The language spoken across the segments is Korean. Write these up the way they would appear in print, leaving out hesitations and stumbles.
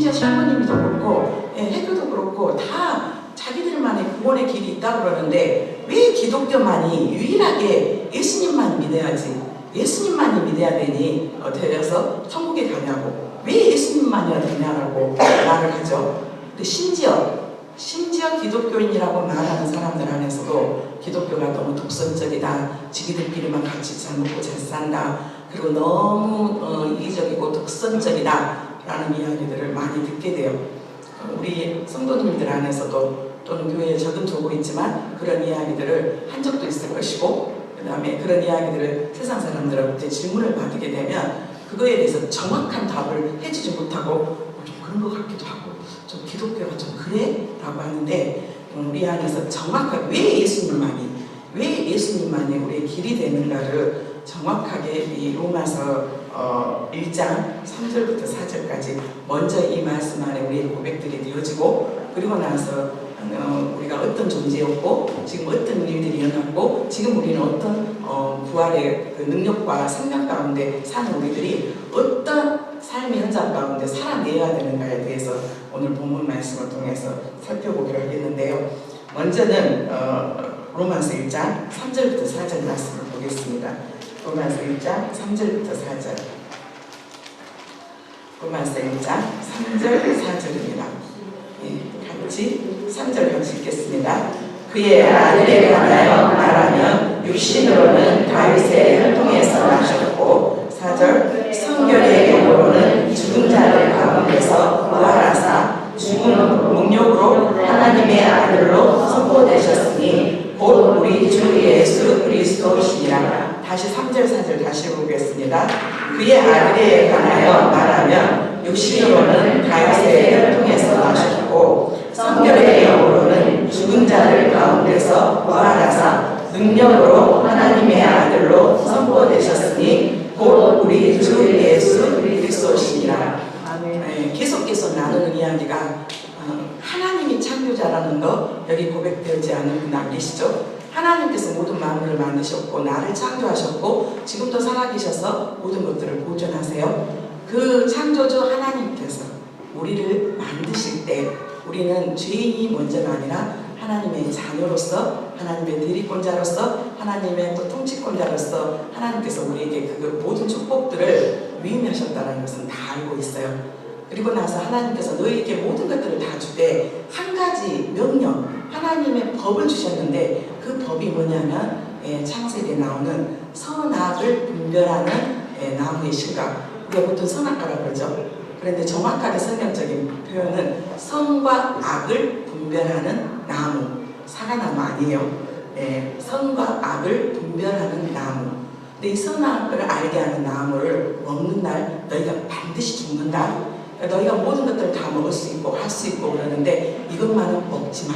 심지어 샤머님도 그렇고 해교도 그렇고 다 자기들만의 구원의 길이 있다고 그러는데 왜 기독교만이 유일하게 예수님만 믿어야지, 예수님만이 믿어야 되니 되어서 천국에 가냐고, 왜 예수님만이야 되냐라고 말을 하죠. 근데 심지어 기독교인이라고 말하는 사람들 안에서도 기독교가 너무 독선적이다, 지기들끼리만 같이 잘 먹고 잘 산다, 그리고 너무 이기적이고 독선적이다 라는 이야기들을 많이 듣게 돼요. 우리 성도님들 안에서도 또는 교회에 적은 두고 있지만 그런 이야기들을 한 적도 있을 것이고, 그 다음에 그런 이야기들을 세상 사람들한테 질문을 받게 되면 그거에 대해서 정확한 답을 해주지 못하고 좀 그런 것 같기도 하고 좀 기독교가 좀 그래? 라고 하는데, 우리 안에서 정확하게 왜 예수님만이 우리의 길이 되는가를 정확하게 이 로마서 1장 3절부터 4절까지 먼저 이 말씀 안에 우리의 고백들이 되어지고, 그리고 나서 우리가 어떤 존재였고 지금 어떤 일들이 일어났고 지금 우리는 어떤 부활의 그 능력과 생명 가운데 사는 우리들이 어떤 삶의 현장 가운데 살아내야 되는가에 대해서 오늘 본문 말씀을 통해서 살펴보기로 하겠는데요. 먼저는 로마서 1장 3절부터 4절 말씀을 보겠습니다. 로마서 1장 3절부터 4절. 로마서 1장 3절 4절입니다. 같이 3절 같이 읽겠습니다. 그의 아들에 관하여 말하면 육신으로는 다윗의 혈통에서 나셨고, 4절 성결의 영으로는 죽은 자들 가운데서 부활하사 죽은 능력으로 하나님의 아들로 선포되셨으니 곧 우리 주 예수 그리스도시니라. 다시 3절 4절 다시 보겠습니다. 그의 아들에 관하여 말하면 육신으로는 다윗의 혈통에서 나셨고 성결의 영으로는 죽은 자들 가운데서 부활하사 능력으로 하나님의 아들로 선포되셨으니 곧 우리 주 예수 그리스도시니라. 계속 나누는 이야기가 하나님이 창조자라는 거 여기 고백되지 않은 분 안 계시죠? 하나님께서 모든 만물을 만드셨고 나를 창조하셨고 지금도 살아계셔서 모든 것들을 보존하세요. 그 창조주 하나님께서 우리를 만드실 때 우리는 죄인이 먼저가 아니라 하나님의 자녀로서, 하나님의 대리권자로서, 하나님의 또 통치권자로서 하나님께서 우리에게 그 모든 축복들을 위임하셨다는 것은 다 알고 있어요. 그리고 나서 하나님께서 너희에게 모든 것들을 다 주되 한 가지 명령, 하나님의 법을 주셨는데 그 법이 뭐냐면 창세기에 나오는 선악을 분별하는 나무의 실과, 우리가 보통 선악과라고 그러죠. 그런데 정확하게 성경적인 표현은 선과 악을 분별하는 나무, 사과나무 아니에요. 선과 악을 분별하는 나무. 근데 이 선악을 알게 하는 나무를 먹는 날 너희가 반드시 죽는다. 너희가 모든 것들을 다 먹을 수 있고 할 수 있고 그러는데 이것만은 먹지 마.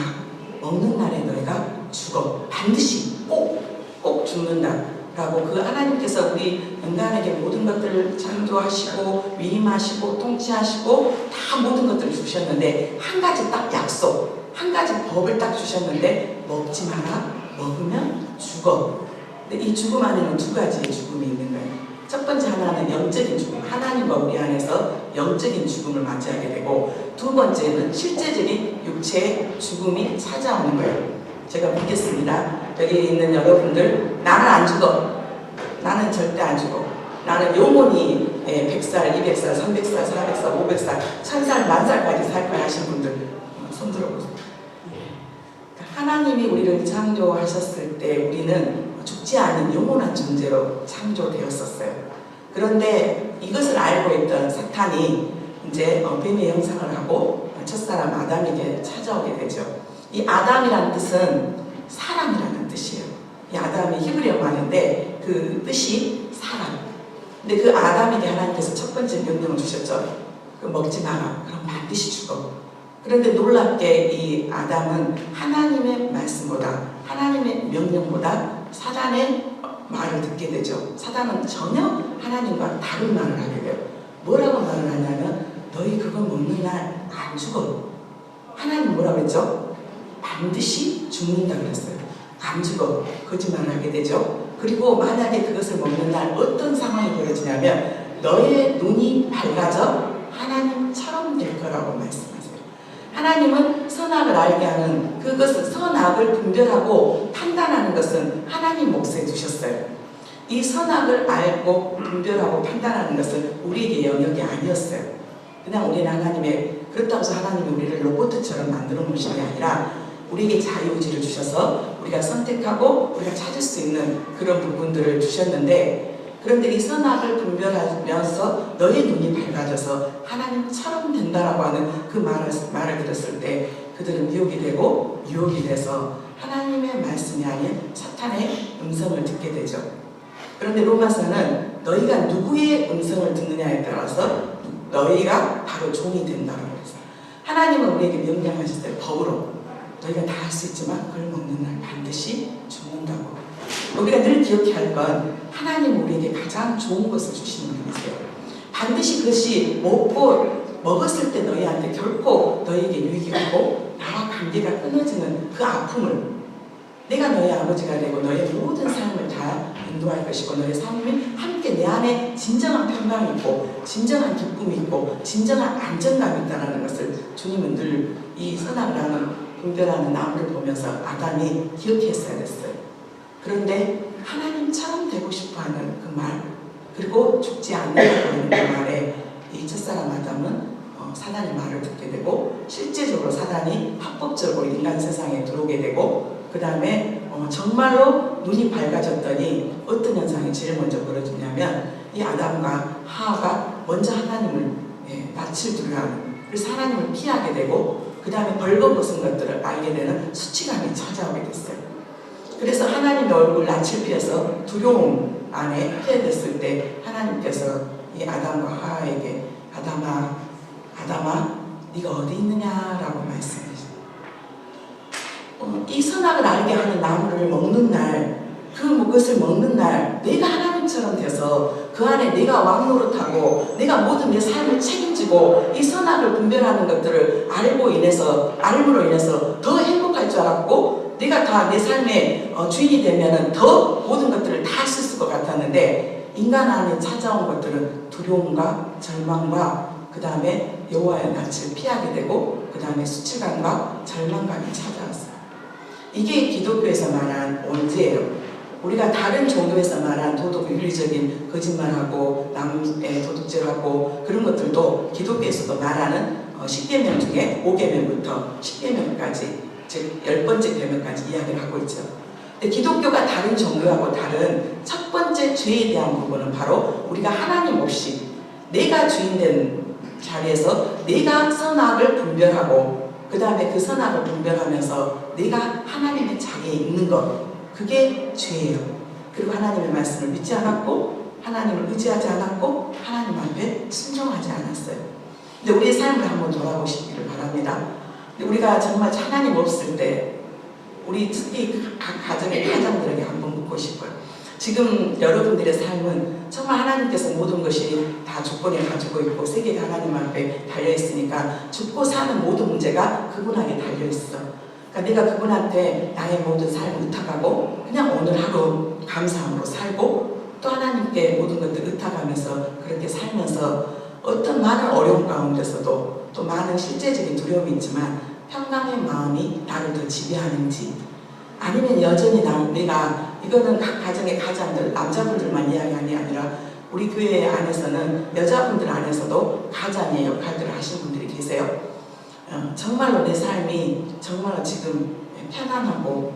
먹는 날에 너희가 죽어. 반드시 꼭 죽는다. 라고 그 하나님께서 우리 인간에게 모든 것들을 창조하시고 위임하시고 통치하시고 다 모든 것들을 주셨는데 한 가지 딱 약속, 한 가지 법을 딱 주셨는데 먹지 마라. 먹으면 죽어. 근데 이 죽음 안에는 두 가지의 죽음이 있는 거예요. 첫 번째 하나는 영적인 죽음, 하나님과 우리 안에서 영적인 죽음을 맞이하게 되고, 두 번째는 실제적인 육체의 죽음이 찾아오는 거예요. 제가 믿겠습니다. 여기 있는 여러분들, 나는 안 죽어. 나는 절대 안 죽어. 나는 영원히 100살, 200살, 300살, 400살, 500살, 1000살, 1000살까지 살 거야 하시는 분들 손 들어보세요. 하나님이 우리를 창조하셨을 때 우리는 죽지 않은 영원한 존재로 창조되었었어요. 그런데 이것을 알고 있던 사탄이 이제 뱀의 형상을 하고 첫사람 아담에게 찾아오게 되죠. 이 아담이라는 뜻은 사람이라는 뜻이에요. 이 아담이 히브리어 말인데 그 뜻이 사람. 근데 그 아담에게 하나님께서 첫 번째 명령을 주셨죠. 그 먹지 마라. 그럼 반드시 죽어. 그런데 놀랍게 이 아담은 하나님의 말씀보다, 하나님의 명령보다 사단의 말을 듣게 되죠. 사단은 전혀 하나님과 다른 말을 하게 돼요. 뭐라고 말을 하냐면 너희 그거 먹는 날 안 죽어. 하나님 뭐라고 했죠? 반드시 죽는다 그랬어요. 안 죽어. 거짓말을 하게 되죠. 그리고 만약에 그것을 먹는 날 어떤 상황이 벌어지냐면 너의 눈이 밝아져 하나님처럼 처럼 될 거라고 말씀하세요. 하나님은 선악을 알게 하는 그것은 선악을 분별하고 판단하는 것은 하나님 몫에 두셨어요. 이 선악을 알고 분별하고 판단하는 것은 우리에게 영역이 아니었어요. 그냥 우리는 하나님의, 그렇다고 해서 하나님이 우리를 로봇처럼 만들어 놓으신 게 아니라 우리에게 자유의지를 주셔서 우리가 선택하고 우리가 찾을 수 있는 그런 부분들을 주셨는데, 그런데 이 선악을 분별하면서 너의 눈이 밝아져서 하나님처럼 된다라고 하는 그 말을 들었을 때 그들은 미혹이 되고 유혹이 돼서 하나님의 말씀이 아닌 사탄의 음성을 듣게 되죠. 그런데 로마서는 너희가 누구의 음성을 듣느냐에 따라서 너희가 바로 종이 된다고 해서 하나님은 우리에게 명령하셨어요. 법으로 너희가 다 할 수 있지만 그걸 먹는 날 반드시 죽는다고. 우리가 늘 기억해야 할 건 하나님 우리에게 가장 좋은 것을 주시는 분이세요. 반드시 그것이 먹었을 때 너희한테 결코 너희에게 유익이 없고 나와 관계가 끊어지는 그 아픔을 내가 너희 아버지가 되고 너의 모든 삶을 다 인도할 것이고 너의 삶이 함께 내 안에 진정한 평강이 있고 진정한 기쁨이 있고 진정한 안정감이 있다는 것을 주님은 늘 이 선악을 하는 분별하는 나무를 보면서 아담이 기억했어야 됐어요. 그런데 하나님처럼 되고 싶어하는 그 말, 그리고 죽지 않는다고 하는 그 말에 이 첫사람 아담은 사단의 말을 듣게 되고 실제적으로 사단이 합법적으로 인간 세상에 들어오게 되고 그 다음에 정말로 눈이 밝아졌더니 어떤 현상이 제일 먼저 벌어지냐면 이 아담과 하와가 먼저 하나님을 낯을 두려워하는, 그래서 하나님을 피하게 되고 그 다음에 벌거벗은 것들을 알게 되는 수치감이 찾아오게 됐어요. 그래서 하나님의 얼굴 낯을 피해서 두려움 안에 피해됐을 때 하나님께서 이 아담과 하와에게 아담아 네가 어디 있느냐라고 말씀하셨어요. 이 선악을 알게 하는 나무를 먹는 날, 그것을 먹는 날 내가 하나님처럼 돼서 그 안에 내가 왕노릇하고 내가 모든 내 삶을 책임지고 이 선악을 분별하는 것들을 알므로 인해서 더 행복할 줄 알았고 내가 다 내 삶의 주인이 되면은 더 모든 것들을 다 할 수 있을 것 같았는데 인간 안에 찾아온 것들은 두려움과 절망과 그 다음에 여호와의 낯을 피하게 되고 그 다음에 수치감과 절망감이 찾아왔어요. 이게 기독교에서 말한 원죄예요. 우리가 다른 종교에서 말한 도덕 윤리적인 거짓말하고 남의 도둑질하고 그런 것들도 기독교에서도 말하는 10계명 중에 5계명부터 10계명까지 즉 10번째 계명까지 이야기를 하고 있죠. 근데 기독교가 다른 종교하고 다른 첫 번째 죄에 대한 부분은 바로 우리가 하나님 없이 내가 주인된 자리에서 내가 선악을 분별하고 그 다음에 그 선악을 분별하면서 내가 하나님의 자리에 있는 것, 그게 죄예요. 그리고 하나님의 말씀을 믿지 않았고 하나님을 의지하지 않았고 하나님 앞에 순종하지 않았어요. 근데 우리의 삶을 한번 돌아보시기를 바랍니다. 우리가 정말 하나님 없을 때 우리 특히 각 가정의 가장들에게 한번 묻고 싶어요. 지금 여러분들의 삶은 정말 하나님께서 모든 것이 다 조건에 가지고 있고 세계가 하나님 앞에 달려있으니까 죽고 사는 모든 문제가 그분에게 달려있어. 그러니까 내가 그분한테 나의 모든 삶을 의탁하고 그냥 오늘 하루 감사함으로 살고 또 하나님께 모든 것들을 의탁하면서 그렇게 살면서 어떤 많은 어려움 가운데서도 또 많은 실제적인 두려움이 있지만 평강의 마음이 나를 더 지배하는지 아니면 여전히 내가 이거는 각 가정의 가장들 남자분들만 이야기하는 게 아니라 우리 교회 안에서는 여자분들 안에서도 가장의 역할들을 하신 분들이 계세요. 정말로 내 삶이 정말로 지금 편안하고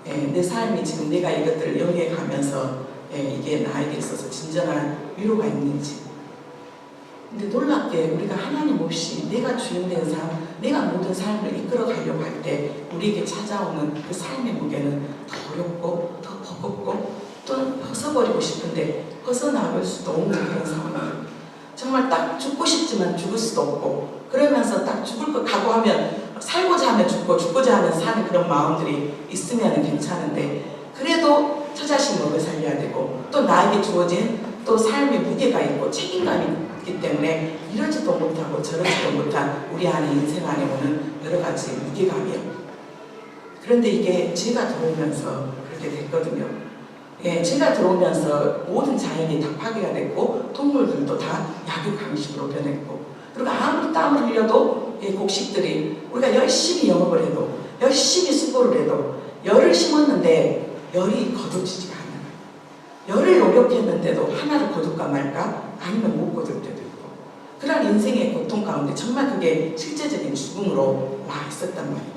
내 삶이 지금 내가 이것들을 영위해가면서 이게 나에게 있어서 진정한 위로가 있는지. 근데 놀랍게 우리가 하나님 없이 내가 주인된 삶, 내가 모든 삶을 이끌어가려고 할 때 우리에게 찾아오는 그 삶의 무게는 더 어렵고 더 버겁고 또 벗어버리고 싶은데 벗어나올 수도 없는 그런 상황이에요. 정말 딱 죽고 싶지만 죽을 수도 없고 그러면서 딱 죽을 것 각오하면 살고자 하면 죽고 죽고자 하면 사는 그런 마음들이 있으면 괜찮은데 그래도 저 자신 먹여 살려야 되고 또 나에게 주어진 또 삶의 무게가 있고 책임감이 있기 때문에 이러지도 못하고 저러지도 못한 우리 안에 인생 안에 오는 여러 가지 무게감이요. 그런데 이게 죄가 들어오면서 그렇게 됐거든요. 죄가 들어오면서 모든 자연이 다 파괴가 됐고 동물들도 다 약육강식으로 변했고 그리고 아무리 땀을 흘려도 이 곡식들이 우리가 열심히 영업을 해도 열심히 수고를 해도 열을 심었는데 열이 거두지가 않아요. 열을 노력했는데도 하나를 거둘까 말까 아니면 못 거둘 때도 있고 그런 인생의 고통 가운데 정말 그게 실제적인 죽음으로 와 있었단 말이에요.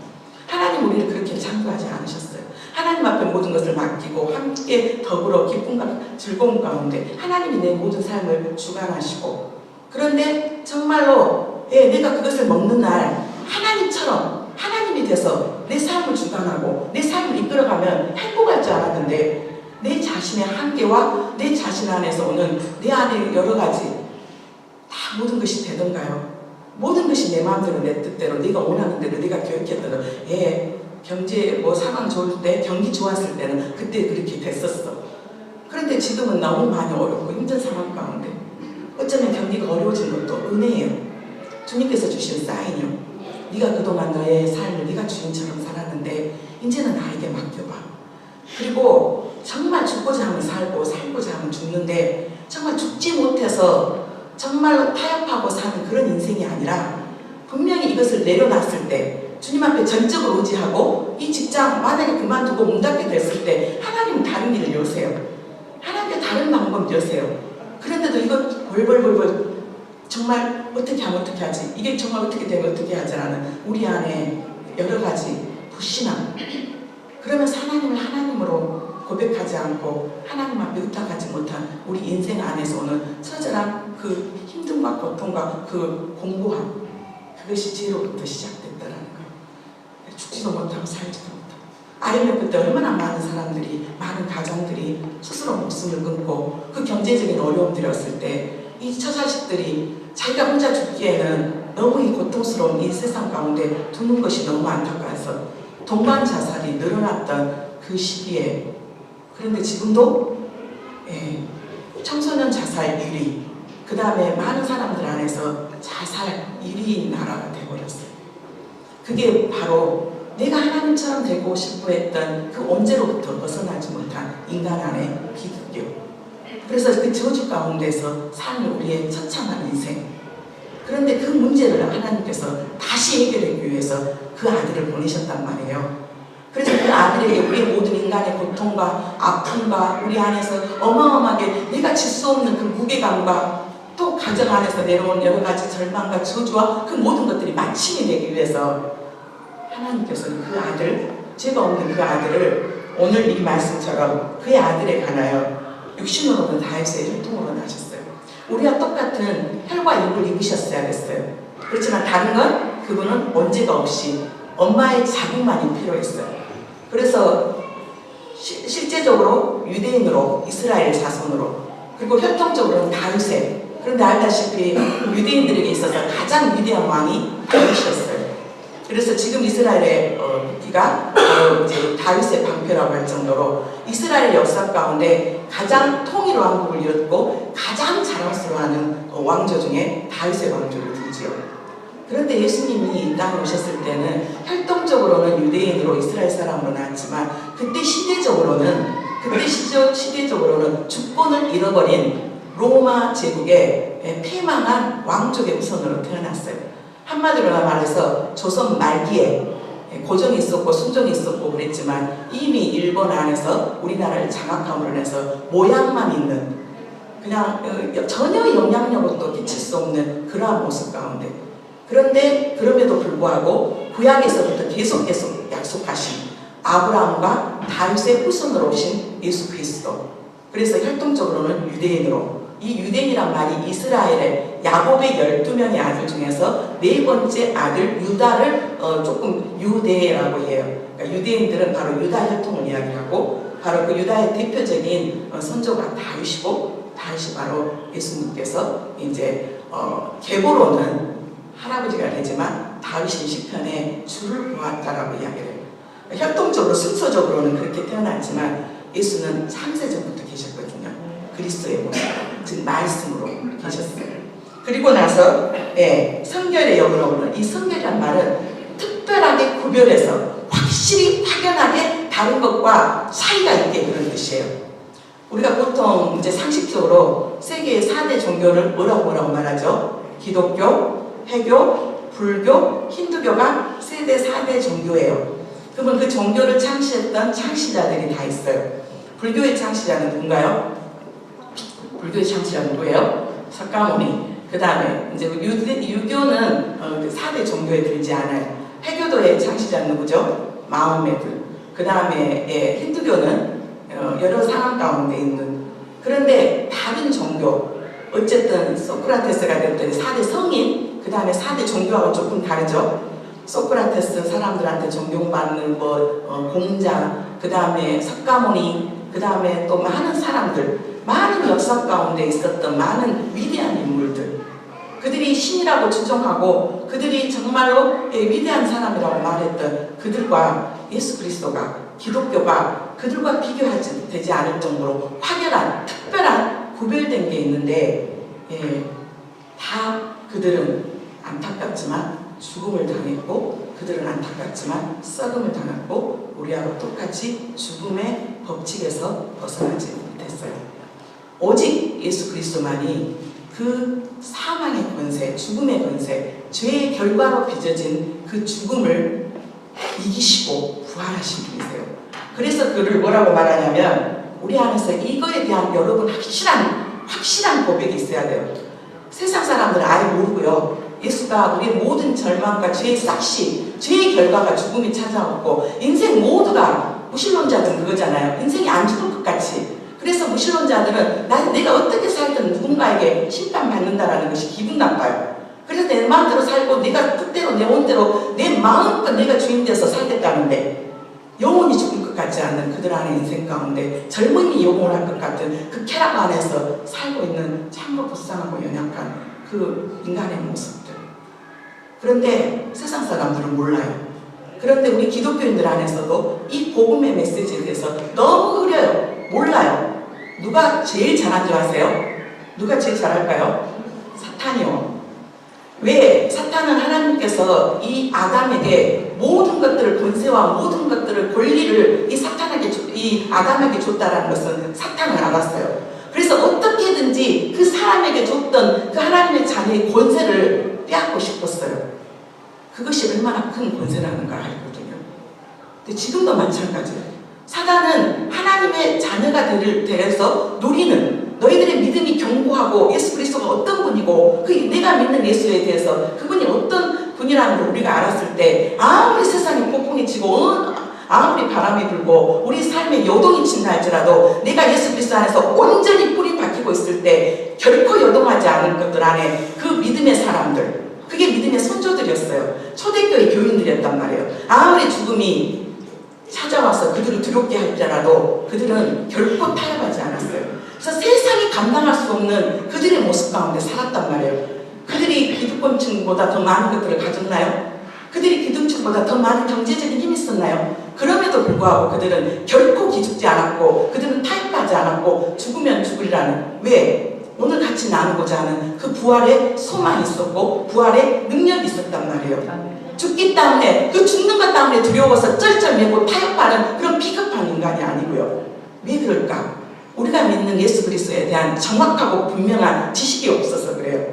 하나님 우리를 그렇게 창조하지 않으셨어요. 하나님 앞에 모든 것을 맡기고 함께 더불어 기쁨과 즐거움 가운데 하나님이 내 모든 삶을 주관하시고 그런데 정말로 내가 그것을 먹는 날 하나님처럼 하나님이 돼서 내 삶을 주관하고 내 삶을 이끌어가면 행복할 줄 알았는데 내 자신의 한계와 내 자신 안에서 오는 내 안에 여러 가지 다 모든 것이 되던가요? 모든 것이 내 마음대로 내 뜻대로 네가 원하는 대로 네가 계획했던 대로 경제 상황 좋을 때 경기 좋았을 때는 그때 그렇게 됐었어. 그런데 지금은 너무 많이 어렵고 힘든 상황 가운데 어쩌면 경기가 어려워진 것도 은혜예요. 주님께서 주신 사인이요. 네가 그동안 너의 삶을 네가 주인처럼 살았는데 이제는 나에게 맡겨봐. 그리고 정말 죽고자 하면 살고 살고자 하면 죽는데 정말 죽지 못해서 정말로 타협하고 사는 그런 인생이 아니라 분명히 이것을 내려놨을 때 주님 앞에 전적으로 의지하고 이 직장 만약에 그만두고 문 닫게 됐을 때 하나님은 다른 길을 여세요. 하나님께 다른 방법 여세요. 그런데도 이거 벌벌벌벌 정말 어떻게 하면 어떻게 하지? 이게 정말 어떻게 되면 어떻게 하지라는 우리 안에 여러 가지 불신함. 그러면서 하나님을 하나님으로 고백하지 않고 하나님 앞에 의탁하지 못한 우리 인생 안에서 오는 처절한 그 힘듦과 고통과 그 공고함 그것이 죄로부터 시작됐다라는 거예요. 죽지도 못하고 살지도 못하고 IMF 때 얼마나 많은 사람들이 많은 가정들이 스스로 목숨을 끊고 그 경제적인 어려움들이 왔을 때 이 처자식들이 자기가 혼자 죽기에는 너무 이 고통스러운 이 세상 가운데 두는 것이 너무 안타까워서 동반 자살이 늘어났던 그 시기에 그런데 지금도 청소년 자살 1위 그 다음에 많은 사람들 안에서 자살 1위인 나라가 되어버렸어요. 그게 바로 내가 하나님처럼 되고 싶어 했던 그 원죄로부터 벗어나지 못한 인간 안의 비극이요. 그래서 그 저주 가운데서 사는 우리의 처참한 인생 그런데 그 문제를 하나님께서 다시 해결하기 위해서 그 아들을 보내셨단 말이에요. 그래서 그 아들에게 우리의 모든 인간의 고통과 아픔과 우리 안에서 어마어마하게 내가 질 수 없는 그 무게감과 또 가정 안에서 내려온 여러 가지 절망과 저주와 그 모든 것들이 마침이 되기 위해서 하나님께서는 그 아들, 죄가 없는 그 아들을 오늘 이 말씀처럼 그의 아들에 관하여 육신으로는 다윗의 혈통으로 나셨어요. 우리와 똑같은 혈과 육을 입으셨어야 됐어요. 그렇지만 다른 건 그분은 원죄가 없이 엄마의 자궁만이 필요했어요. 그래서 실제적으로 유대인으로 이스라엘 자손으로 그리고 혈통적으로는 다윗의 그런데 알다시피 유대인들에게 있어서 가장 위대한 왕이 다윗이었어요. 그래서 지금 이스라엘의 국기가 이제 다윗의 방패라고 할 정도로 이스라엘 역사 가운데 가장 통일 왕국을 이뤘고 가장 자랑스러워하는 왕조 중에 다윗의 왕조를 두지요. 그런데 예수님이 이 땅에 오셨을 때는 혈통적으로는 유대인으로 이스라엘 사람으로 나왔지만 그때 시대적으로는 주권을 잃어버린 로마 제국의 패망한 왕족의 후손으로 태어났어요. 한마디로 말해서 조선 말기에 고정이 있었고 순종이 있었고 그랬지만 이미 일본 안에서 우리나라를 장악함으로 해서 모양만 있는 그냥 전혀 영향력을 또 끼칠 수 없는 그러한 모습 가운데 그런데 그럼에도 불구하고 구약에서부터 계속 약속하신 아브라함과 다윗의 후손으로 오신 예수 그리스도 그래서 혈통적으로는 유대인으로 이 유대인이란 말이 이스라엘의 야곱의 12명의 아들 중에서 네 번째 아들 유다를 조금 유대라고 해요. 그러니까 유대인들은 바로 유다 혈통을 이야기하고 바로 그 유다의 대표적인 선조가 다윗이고 다윗이 바로 예수님께서 이제 계보로는 할아버지가 되지만 다윗이 시편에 주를 보았다라고 이야기를 해요. 혈통적으로 순서적으로는 그렇게 태어났지만 예수는 창세전부터 계셨거든요. 그리스도의 모습, 즉 말씀으로 계셨어요. 그리고 나서 성결의 영으로는 이 성결이란 말은 특별하게 구별해서 확실히 확연하게 다른 것과 차이가 있게 그런 뜻이에요. 우리가 보통 이제 상식적으로 세계의 4대 종교를 뭐라고 말하죠? 기독교, 해교, 불교, 힌두교가 세대 4대 종교예요. 그러면 그 종교를 창시했던 창시자들이 다 있어요. 불교의 창시자는 누군가요? 불교의 창시자는 누구예요? 석가모니. 그 다음에 이제 유교는 4대 종교에 들지 않아요. 해교도의 창시자는 누구죠? 마호메드. 그 다음에 힌두교는 여러 상황 가운데 있는. 그런데 다른 종교, 어쨌든 소크라테스가 됐더니 4대 성인, 그 다음에 4대 종교하고 조금 다르죠. 소크라테스 사람들한테 존경받는 공자, 그 다음에 석가모니, 그 다음에 또 많은 사람들, 많은 역사 가운데 있었던 많은 위대한 인물들, 그들이 신이라고 추종하고 그들이 정말로 위대한 사람이라고 말했던 그들과 예수 그리스도가, 기독교가 그들과 비교하지 되지 않을 정도로 확연한 특별한 구별된 게 있는데, 다 그들은 안타깝지만 죽음을 당했고, 그들은 안타깝지만 썩음을 당했고, 우리하고 똑같이 죽음의 법칙에서 벗어나지 못했어요. 오직 예수 그리스도만이 그 사망의 권세, 죽음의 권세, 죄의 결과로 빚어진 그 죽음을 이기시고 부활하신 분이세요. 그래서 그를 뭐라고 말하냐면, 우리 안에서 이거에 대한 여러분 확실한 고백이 있어야 돼요. 세상 사람들은 아예 모르고요. 예수가 우리의 모든 절망과 죄의 싹시, 죄의 결과가 죽음이 찾아왔고, 인생 모두가 무신론자들은 그거잖아요. 인생이 안 죽을 것 같이. 그래서 무신론자들은 내가 어떻게 살든 누군가에게 심판받는다라는 것이 기분 나빠요. 그래서 내 마음대로 살고 내가 뜻대로 내 온대로 내 마음껏 내가 주인 돼서 살겠다는데, 영원히 죽을 것 같지 않는 그들 안의 인생 가운데 젊음이 영원할 것 같은 그 쾌락 안에서 살고 있는 참으로 불쌍하고 연약한 그 인간의 모습들. 그런데 세상 사람들은 몰라요. 그런데 우리 기독교인들 안에서도 이 복음의 메시지에 대해서 너무 흐려요. 몰라요. 누가 제일 잘한 줄 아세요? 누가 제일 잘할까요? 사탄이요. 왜? 사탄은 하나님께서 이 아담에게 모든 것들을, 권세와 모든 것들을, 권리를 이 아담에게 줬다라는 것은 사탄은 알았어요. 그래서 어떻게든지 그 사람에게 줬던 그 하나님의 자녀의 권세를 빼앗고 싶었어요. 그것이 얼마나 큰 권세라는 걸 알거든요. 근데 지금도 마찬가지예요. 사단은 하나님의 자녀가 되어서 누리는, 너희들의 믿음이 견고하고 예수 그리스도가 어떤 분이고 내가 믿는 예수에 대해서 그분이 어떤 분이라는 걸 우리가 알았을 때, 아무리 세상에 폭풍이 치고 아무리 바람이 불고 우리 삶에 요동이 친다 할지라도 내가 예수 그리스도 안에서 온전히 뿌리 박히고 있을 때 결코 요동하지 않을 것들 안에 그 믿음의 사람들, 그게 믿음의 선조들이었어요. 초대교회 교인들이었단 말이에요. 아무리 죽음이 찾아와서 그들을 두렵게 할지라도 그들은 결코 타협하지 않았어요. 그래서 세상이 감당할 수 없는 그들의 모습 가운데 살았단 말이에요. 그들이 기득권층보다 더 많은 것들을 가졌나요? 그들이 기득층보다 더 많은 경제적인 힘이 있었나요? 그럼에도 불구하고 그들은 결코 기죽지 않았고, 그들은 타협하지 않았고, 죽으면 죽으리라는, 왜? 오늘 같이 나누고자 하는 그 부활의 소망이 있었고 부활의 능력이 있었단 말이에요. 죽기 때문에, 그 죽는 것 때문에 두려워서 쩔쩔매고 타협하는 그런 비겁한 인간이 아니고요. 왜 그럴까? 우리가 믿는 예수 그리스도에 대한 정확하고 분명한 지식이 없어서 그래요.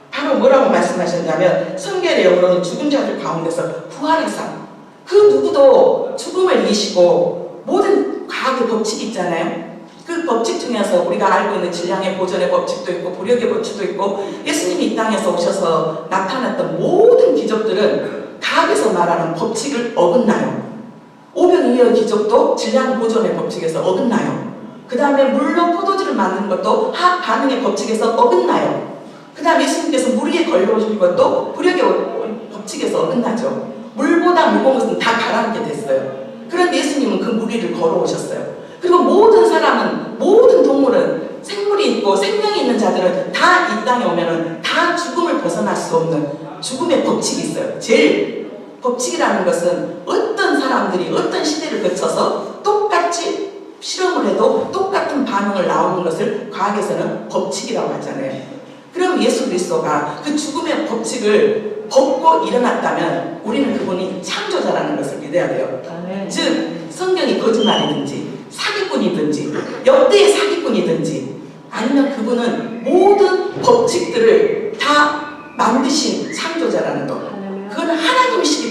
바로 뭐라고 말씀하셨냐면, 성경의 영으로는 죽은 자들 가운데서 부활하사, 그 누구도 죽음을 이기시고, 모든 과학의 법칙이 있잖아요. 그 법칙 중에서 우리가 알고 있는 질량의 보존의 법칙도 있고 부력의 법칙도 있고, 예수님이 이 땅에서 오셔서 나타났던 모든 기적들은 과학에서 말하는 법칙을 어긋나요. 오병이어 기적도 질량 보존의 법칙에서 어긋나요. 그 다음에 물로 포도주를 만든 것도 화학 반응의 법칙에서 어긋나요. 그 다음에 예수님께서 물 위에 걸려오신 것도 부력의 법칙에서 어긋나죠. 물보다 무거운 것은 다 가라앉게 됐어요. 그런데 예수님은 그 물 위를 걸어오셨어요. 그리고 모든 사람은, 모든 동물은, 생물이 있고 생명이 있는 자들은 다 이 땅에 오면은 다 죽음을 벗어날 수 없는 죽음의 법칙이 있어요. 제일 법칙이라는 것은 어떤 사람들이 어떤 시대를 거쳐서 똑같이 실험을 해도 똑같은 반응을 나오는 것을 과학에서는 법칙이라고 하잖아요. 그럼 예수 그리스도가 그 죽음의 법칙을 벗고 일어났다면 우리는 그분이 창조자라는 것을 믿어야 돼요. 즉 성경이 거짓말이든지 사기꾼이든지 역대의 사기꾼이든지 아니면 그분은 모든 법칙들을 다 만드신 창조자,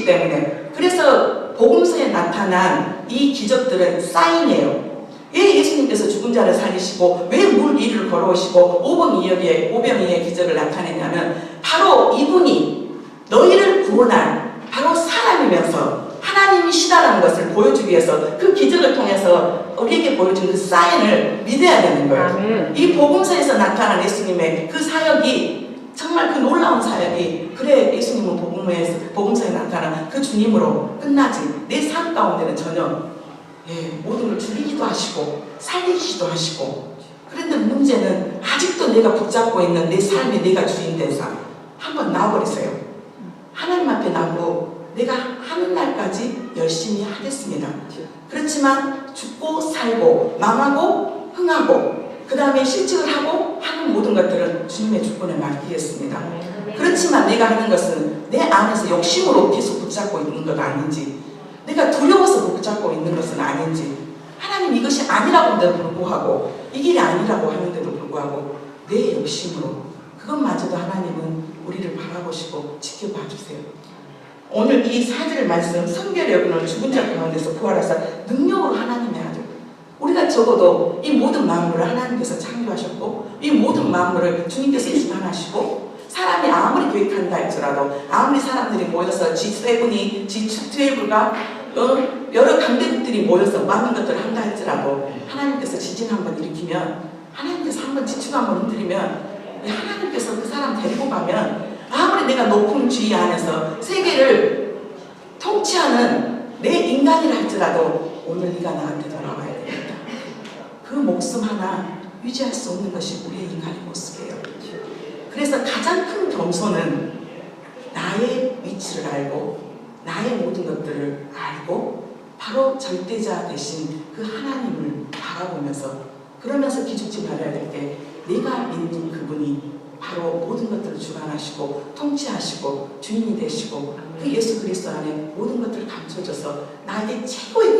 주시기 때문에. 그래서 복음서에 나타난 이 기적들은 사인이에요. 왜 예수님께서 죽은 자를 살리시고 왜 물 위를 걸어오시고 오병이어의 기적을 나타냈냐면 바로 이분이 너희를 구원한 바로 사람이면서 하나님이시다라는 것을 보여주기 위해서 그 기적을 통해서 우리에게 보여준 그 사인을 믿어야 되는 거예요. 아멘. 이 복음서에서 나타난 예수님의 그 사역이 정말 그 놀라운 사역이 그래 예수님은 복음서에 나타난 그 주님으로 끝나지 내 삶 가운데는 전혀 모든 걸 죽이기도 하시고 살리기도 하시고 그런데 문제는 아직도 내가 붙잡고 있는 내 삶에 내가 주인된 삶 한번 놔버리세요. 하나님 앞에 놔고 내가 하는 날까지 열심히 하겠습니다. 그렇지만 죽고 살고 망하고 흥하고 그 다음에 실직을 하고 하는 모든 것들은 주님의 주권에 맡기겠습니다. 그렇지만 내가 하는 것은 내 안에서 욕심으로 계속 붙잡고 있는 것 아닌지 내가 두려워서 붙잡고 있는 것은 아닌지 하나님 이것이 아니라고 하는데도 불구하고 이 길이 아니라고 하는데도 불구하고 내 욕심으로 그것마저도 하나님은 우리를 바라보시고 지켜봐 주세요. 오늘 이 4절 말씀 성결의 여분을 죽은 자 가운데서 부활하사 능력으로 하나님의 아들 우리가 적어도 이 모든 만물을 하나님께서 창조하셨고 이 모든 만물을 주님께서 주관하시고 사람이 아무리 계획한다 할지라도 아무리 사람들이 모여서 G7이 G12가 여러 강대국들이 모여서 많은 것들을 한다 할지라도 하나님께서 지진 한번 일으키면 하나님께서 한번 지축 한번 흔들리면 하나님께서 그 사람 데리고 가면 아무리 내가 높은 지위 안에서 세계를 통치하는 내 인간이라 할지라도 오늘 네가 나한테 돌아와야 됩니다. 그 목숨 하나 유지할 수 없는 것이 우리의 인간의 모습이에요. 그래서 가장 큰 겸손은 나의 위치를 알고 나의 모든 것들을 알고 바로 절대자 되신 그 하나님을 바라보면서 그러면서 기죽지 말아야 될 게 내가 믿는 그분이 바로 모든 것들을 주관하시고 통치하시고 주인이 되시고 그 예수 그리스도 안에 모든 것들을 감춰줘서 나에게 최고의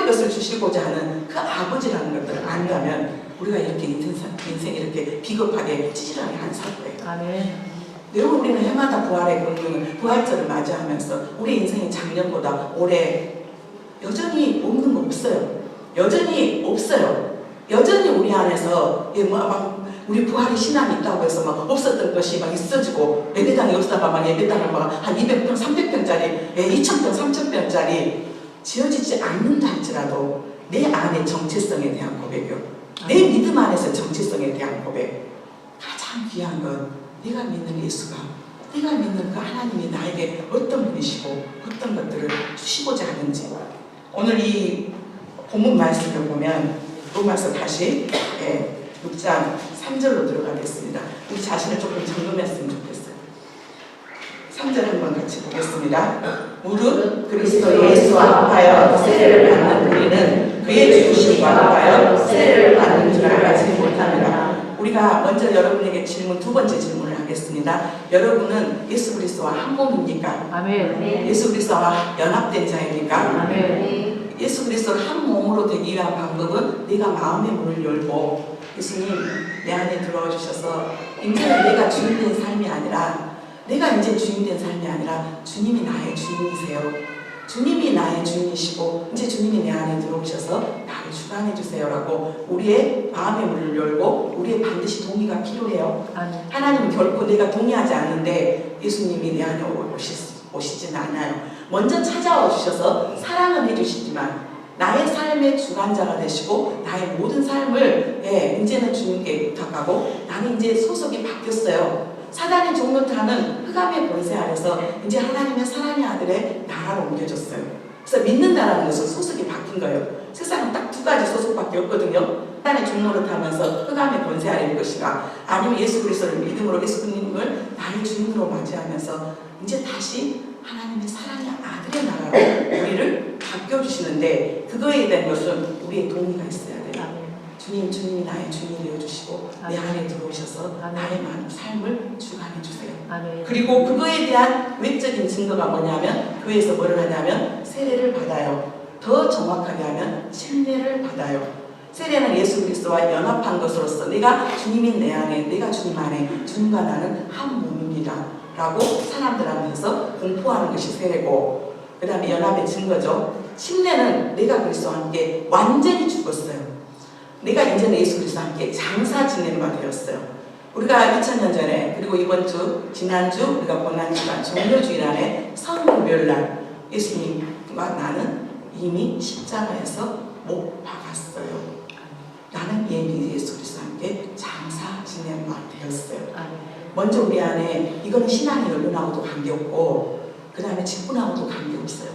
것을 주시고자 하는 그 아버지라는 것들을 안다면 우리가 이렇게 인생 이렇게 비겁하게 찌질하게 안 살 거예요. 아멘. 여러분 우리는 해마다 부활의 공동을 부활절을 맞이하면서 우리 인생이 작년보다 올해 여전히 없는 거 없어요. 여전히 없어요. 여전히 우리 안에서 우리 부활의 신앙이 있다고 해서 막 없었던 것이 막 있어지고 예배당이 없다가 막 예배당을 막 한 200평, 300평짜리, 2000평, 3000평짜리 지어지지 않는다 할지라도 내 안의 정체성에 대한 고백이요. 내 믿음 안에서 정체성에 대한 고백. 가장 귀한 건 내가 믿는 예수가 내가 믿는 그 하나님이 나에게 어떤 분이시고 어떤 것들을 주시고자 하는지 오늘 이 본문 말씀을 보면 로마서 다시 6장 3절로 들어가겠습니다. 우리 자신을 조금 점검했으면 좋겠어요. 3절 한번 같이 보겠습니다. 무릇 그리스도 예수와 합하여 세례를 받는 우리는 그의 죽으심과 합하여 세례를 받는 줄 알지 못합니다. 우리가 먼저 여러분에게 두 번째 질문을 하겠습니다. 여러분은 예수 그리스도와 한 몸입니까? 아멘. 예수 그리스도와 연합된 자입니까? 아멘. 예수 그리스도를 한 몸으로 되기 위한 방법은 내가 마음의 문을 열고 예수님 내 안에 들어와 주셔서 이제는 내가 주인된 삶이 아니라 내가 이제 주인된 삶이 아니라 주님이 나의 주인이세요. 주님이 나의 주인이시고 이제 주님이 내 안에 들어오셔서 나를 주관해 주세요라고 우리의 마음의 문을 열고 우리의 반드시 동의가 필요해요. 아멘. 하나님은 결코 내가 동의하지 않는데 예수님이 내 안에 오시지는 않아요. 먼저 찾아와 주셔서 사랑은 해주시지만 나의 삶의 주관자가 되시고 나의 모든 삶을 이제는 주님께 부탁하고 나는 이제 소속이 바뀌었어요. 사단의 종노타는 흑암의 권세 아래서 이제 하나님의 사랑의 아들의 나라로 옮겨졌어요. 그래서 믿는다라는 것은 소속이 바뀐 거예요. 세상은 딱 두 가지 소속밖에 없거든요. 사단의 종노릇 하면서 흑암의 권세 아래일 것이가 아니면 예수 그리스도를 믿음으로 예수님을 나의 주인으로 맞이하면서 이제 다시 하나님의 사랑의 아들의 나라로 우리를 바뀌어주시는데 그거에 대한 것은 우리의 동의가 있어야 돼요. 주님이 나의 주인이 되어주시고 내 안에 들어오셔서 나의 삶을 주관해 주세요. 그리고 그거에 대한 외적인 증거가 뭐냐면 교회에서 뭐를 하냐면 세례를 받아요. 더 정확하게 하면 침례를 받아요. 세례는 예수 그리스도와 연합한 것으로서 내가 주님인 내 안에, 내가 주님 안에, 주님과 나는 한 몸입니다 라고 사람들 앞에서 공포하는 것이 세례고, 그 다음에 연합의 증거죠. 침례는 내가 그리스도와 함께 완전히 죽었어요. 내가 이제는 예수 그리스도와 함께 장사 지내는 바 되었어요. 우리가 2000년 전에, 그리고 이번 주, 지난주 우리가 고난주간 종료주일날에 성금요일날 예수님과 나는 이미 십자가에서 못 박았어요. 나는 이미 예수 그리스도와 함께 장사 지낸 바 되었어요. 먼저 우리 안에 이거는 신앙의 연륜하고도 관계없고, 그 다음에 직분하고도 관계없어요.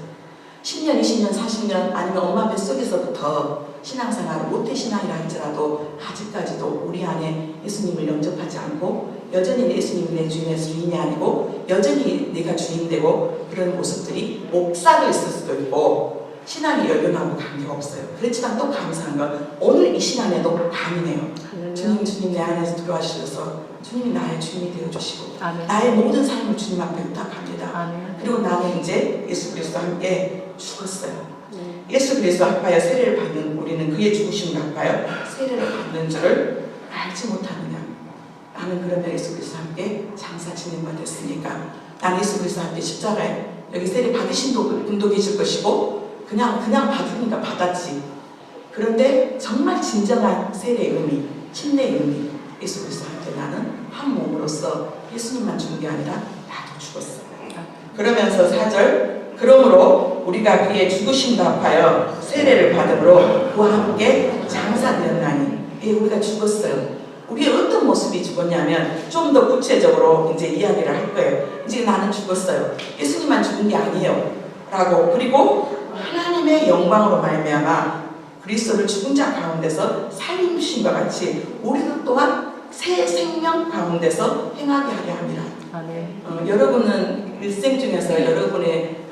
10년, 20년, 40년 아니면 엄마 뱃속에서부터 신앙생활을 모태신앙이라 할지라도 아직까지도 우리 안에 예수님을 영접하지 않고 여전히 예수님이 내 주인의 주인이 아니고 여전히 내가 주인되고 그런 모습들이 옥삭여 있을 수도 있고, 신앙이 연륜하고 관계가 없어요. 그렇지만 또 감사한 건 오늘 이 시간에도 감이네요. 주님 내 안에서 들어와주셔서 주님이 나의 주인이 되어주시고 나의 모든 삶을 주님 앞에 부탁합니다. 그리고 나는 이제 예수 그리스도와 함께 죽었어요. 예수 그리스도와 합하여 세례를 받는 우리는 그의 죽으심을 합하여 세례를 받는 줄을 알지 못하느냐. 나는 그러면 예수 그리스도와 함께 장사 지낸 바 됐으니까 나는 예수 그리스도와 함께 십자가에, 여기 세례 받으신 분도 계실 것이고 그냥 받으니까 받았지. 그런데 정말 진정한 세례의 의미, 침례의 의미, 예수 그리스도와 함께 나는 한 몸으로서 예수님만 죽은 게 아니라 나도 죽었어. 그러면서 4절, 그러므로 우리가 그의 죽으심과 합하여 세례를 받음으로 그와 함께 장사되었나니. 우리가 죽었어요. 우리의 어떤 모습이 죽었냐면 좀 더 구체적으로 이제 이야기를 할 거예요. 이제 나는 죽었어요. 예수님만 죽은 게 아니에요 라고. 그리고 하나님의 영광으로 말미암아 그리스도를 죽은 자 가운데서 살리심과 같이 우리도 또한 새 생명 가운데서 행하게 하려 합니다. 여러분은 일생 중에서 여러분의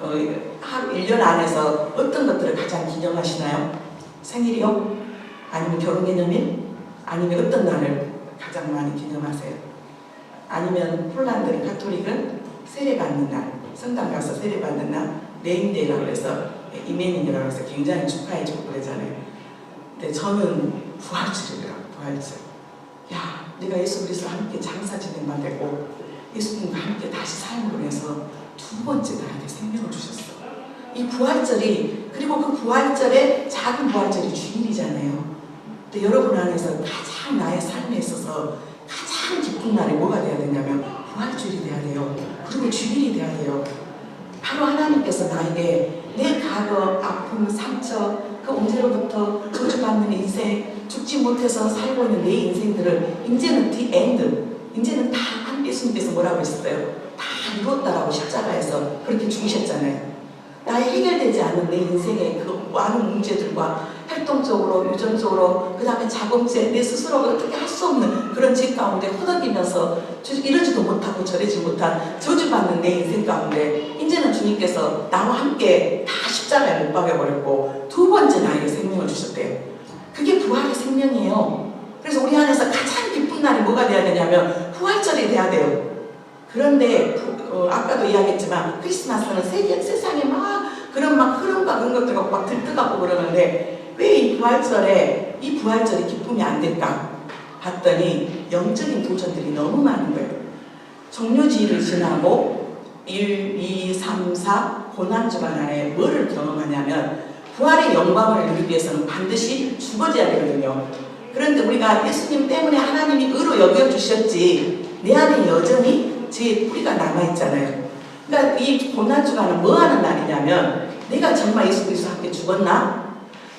하루 1년 안에서 어떤 것들을 가장 기념하시나요? 생일이요? 아니면 결혼기념일? 아니면 어떤 날을 가장 많이 기념하세요? 아니면 폴란드 가톨릭은 세례받는 날, 성당 가서 세례받는 날, 네임데이라고 해서 이메인이라고 해서 굉장히 축하해주고 그러잖아요. 근데 저는 부활절이라고, 부활절. 야, 내가 예수 그리스도와 함께 장사 지낸 바 되고 예수님과 함께 다시 삶으로 해서 두 번째 나에게 생명을 주셨어. 이 부활절이, 그리고 그 부활절에 작은 부활절이 주일이잖아요. 근데 여러분 안에서 가장 나의 삶에 있어서 가장 기쁜 날이 뭐가 돼야 되냐면 부활주일이 돼야 돼요. 그리고 주일이 돼야 돼요. 바로 하나님께서 나에게 내 과거, 아픔, 상처, 그 언제로부터 저주받는 인생, 죽지 못해서 살고 있는 내 인생들을 이제는 the end, 이제는 다 예수님께서 뭐라고 했어요? 다 이뤘다라고 십자가에서 그렇게 죽으셨잖아요. 나의 해결되지 않는 내 인생의 그 많은 문제들과 활동적으로, 유전적으로, 그 다음에 자범죄, 내 스스로 어떻게 할 수 없는 그런 죄 가운데 허덕이면서 이러지도 못하고 저러지 못한 저주받는 내 인생 가운데 이제는 주님께서 나와 함께 다 십자가에 못 박여버렸고 두 번째 나에게 생명을 주셨대요. 그게 부활의 생명이에요. 그래서 우리 안에서 가장 기쁜 날이 뭐가 돼야 되냐면 부활절이 돼야 돼요. 그런데 아까도 이야기했지만 크리스마스는 세상에 막 그런 막 흐름과 그런 것들과 막 들뜨가고 그러는데 왜 이 부활절에 이 부활절이 기쁨이 안 될까 봤더니 영적인 도전들이 너무 많은 거예요. 종료주일을 지나고 1, 2, 3, 4 고난주간 안에 뭐를 경험하냐면 부활의 영광을 누리기 위해서는 반드시 죽어져야 되거든요. 그런데 우리가 예수님 때문에 하나님이 의로 여겨주셨지 내 안에 여전히 제 뿌리가 남아있잖아요. 그러니까 이 고난주간은 뭐 하는 날이냐면 내가 정말 예수 그리스도와 함께 죽었나?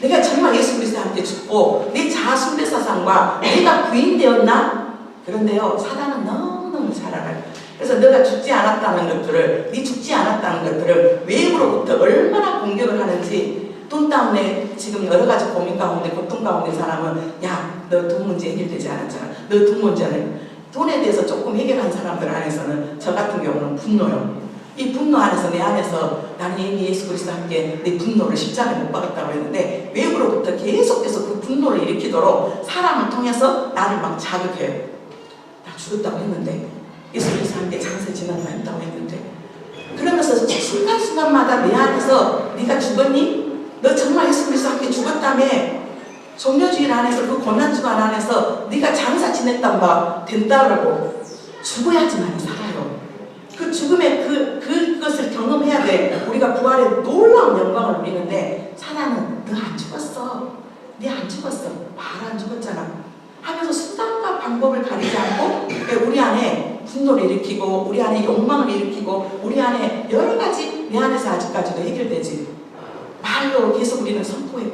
내가 정말 예수 그리스도와 함께 죽고 내 자아 숭배사상과 내가 구인되었나? 그런데요, 사단은 너무너무 잘 알아요. 그래서 너가 죽지 않았다는 것들을, 네 죽지 않았다는 것들을 외부로부터 얼마나 공격을 하는지. 돈 때문에 지금 여러 가지 고민 가운데, 고통 가운데 사람은 야, 너 돈 문제 해결되지 않았잖아. 너 돈 문제는 돈에 대해서 조금 해결한 사람들 안에서는 저 같은 경우는 분노요. 이 분노 안에서 내 안에서 나는 이미 예수 그리스도와 함께 내 분노를 십자가에 못 박았다고 했는데 외부로부터 계속해서 그 분노를 일으키도록 사람을 통해서 나를 막 자극해요. 나 죽었다고 했는데 예수 그리스도와 함께 장세 지난다 했다고 했는데 그러면서 순간순간마다 내 안에서 네가 죽었니? 너 정말 예수 그리스도와 함께 죽었다며? 종려주일 안에서 그 고난주간 안에서 네가 장사 지냈단 바 된다라고 죽어야지만 살아요. 그 죽음의 그것을 경험해야 돼. 우리가 부활의 놀라운 영광을 누리는데 사단은 너 안 죽었어. 네 안 죽었어. 바로 안 죽었잖아. 하면서 수단과 방법을 가리지 않고 우리 안에 분노를 일으키고 우리 안에 욕망을 일으키고 우리 안에 여러 가지 내 안에서 아직까지도 해결되지. 말로 계속 우리는 선포해.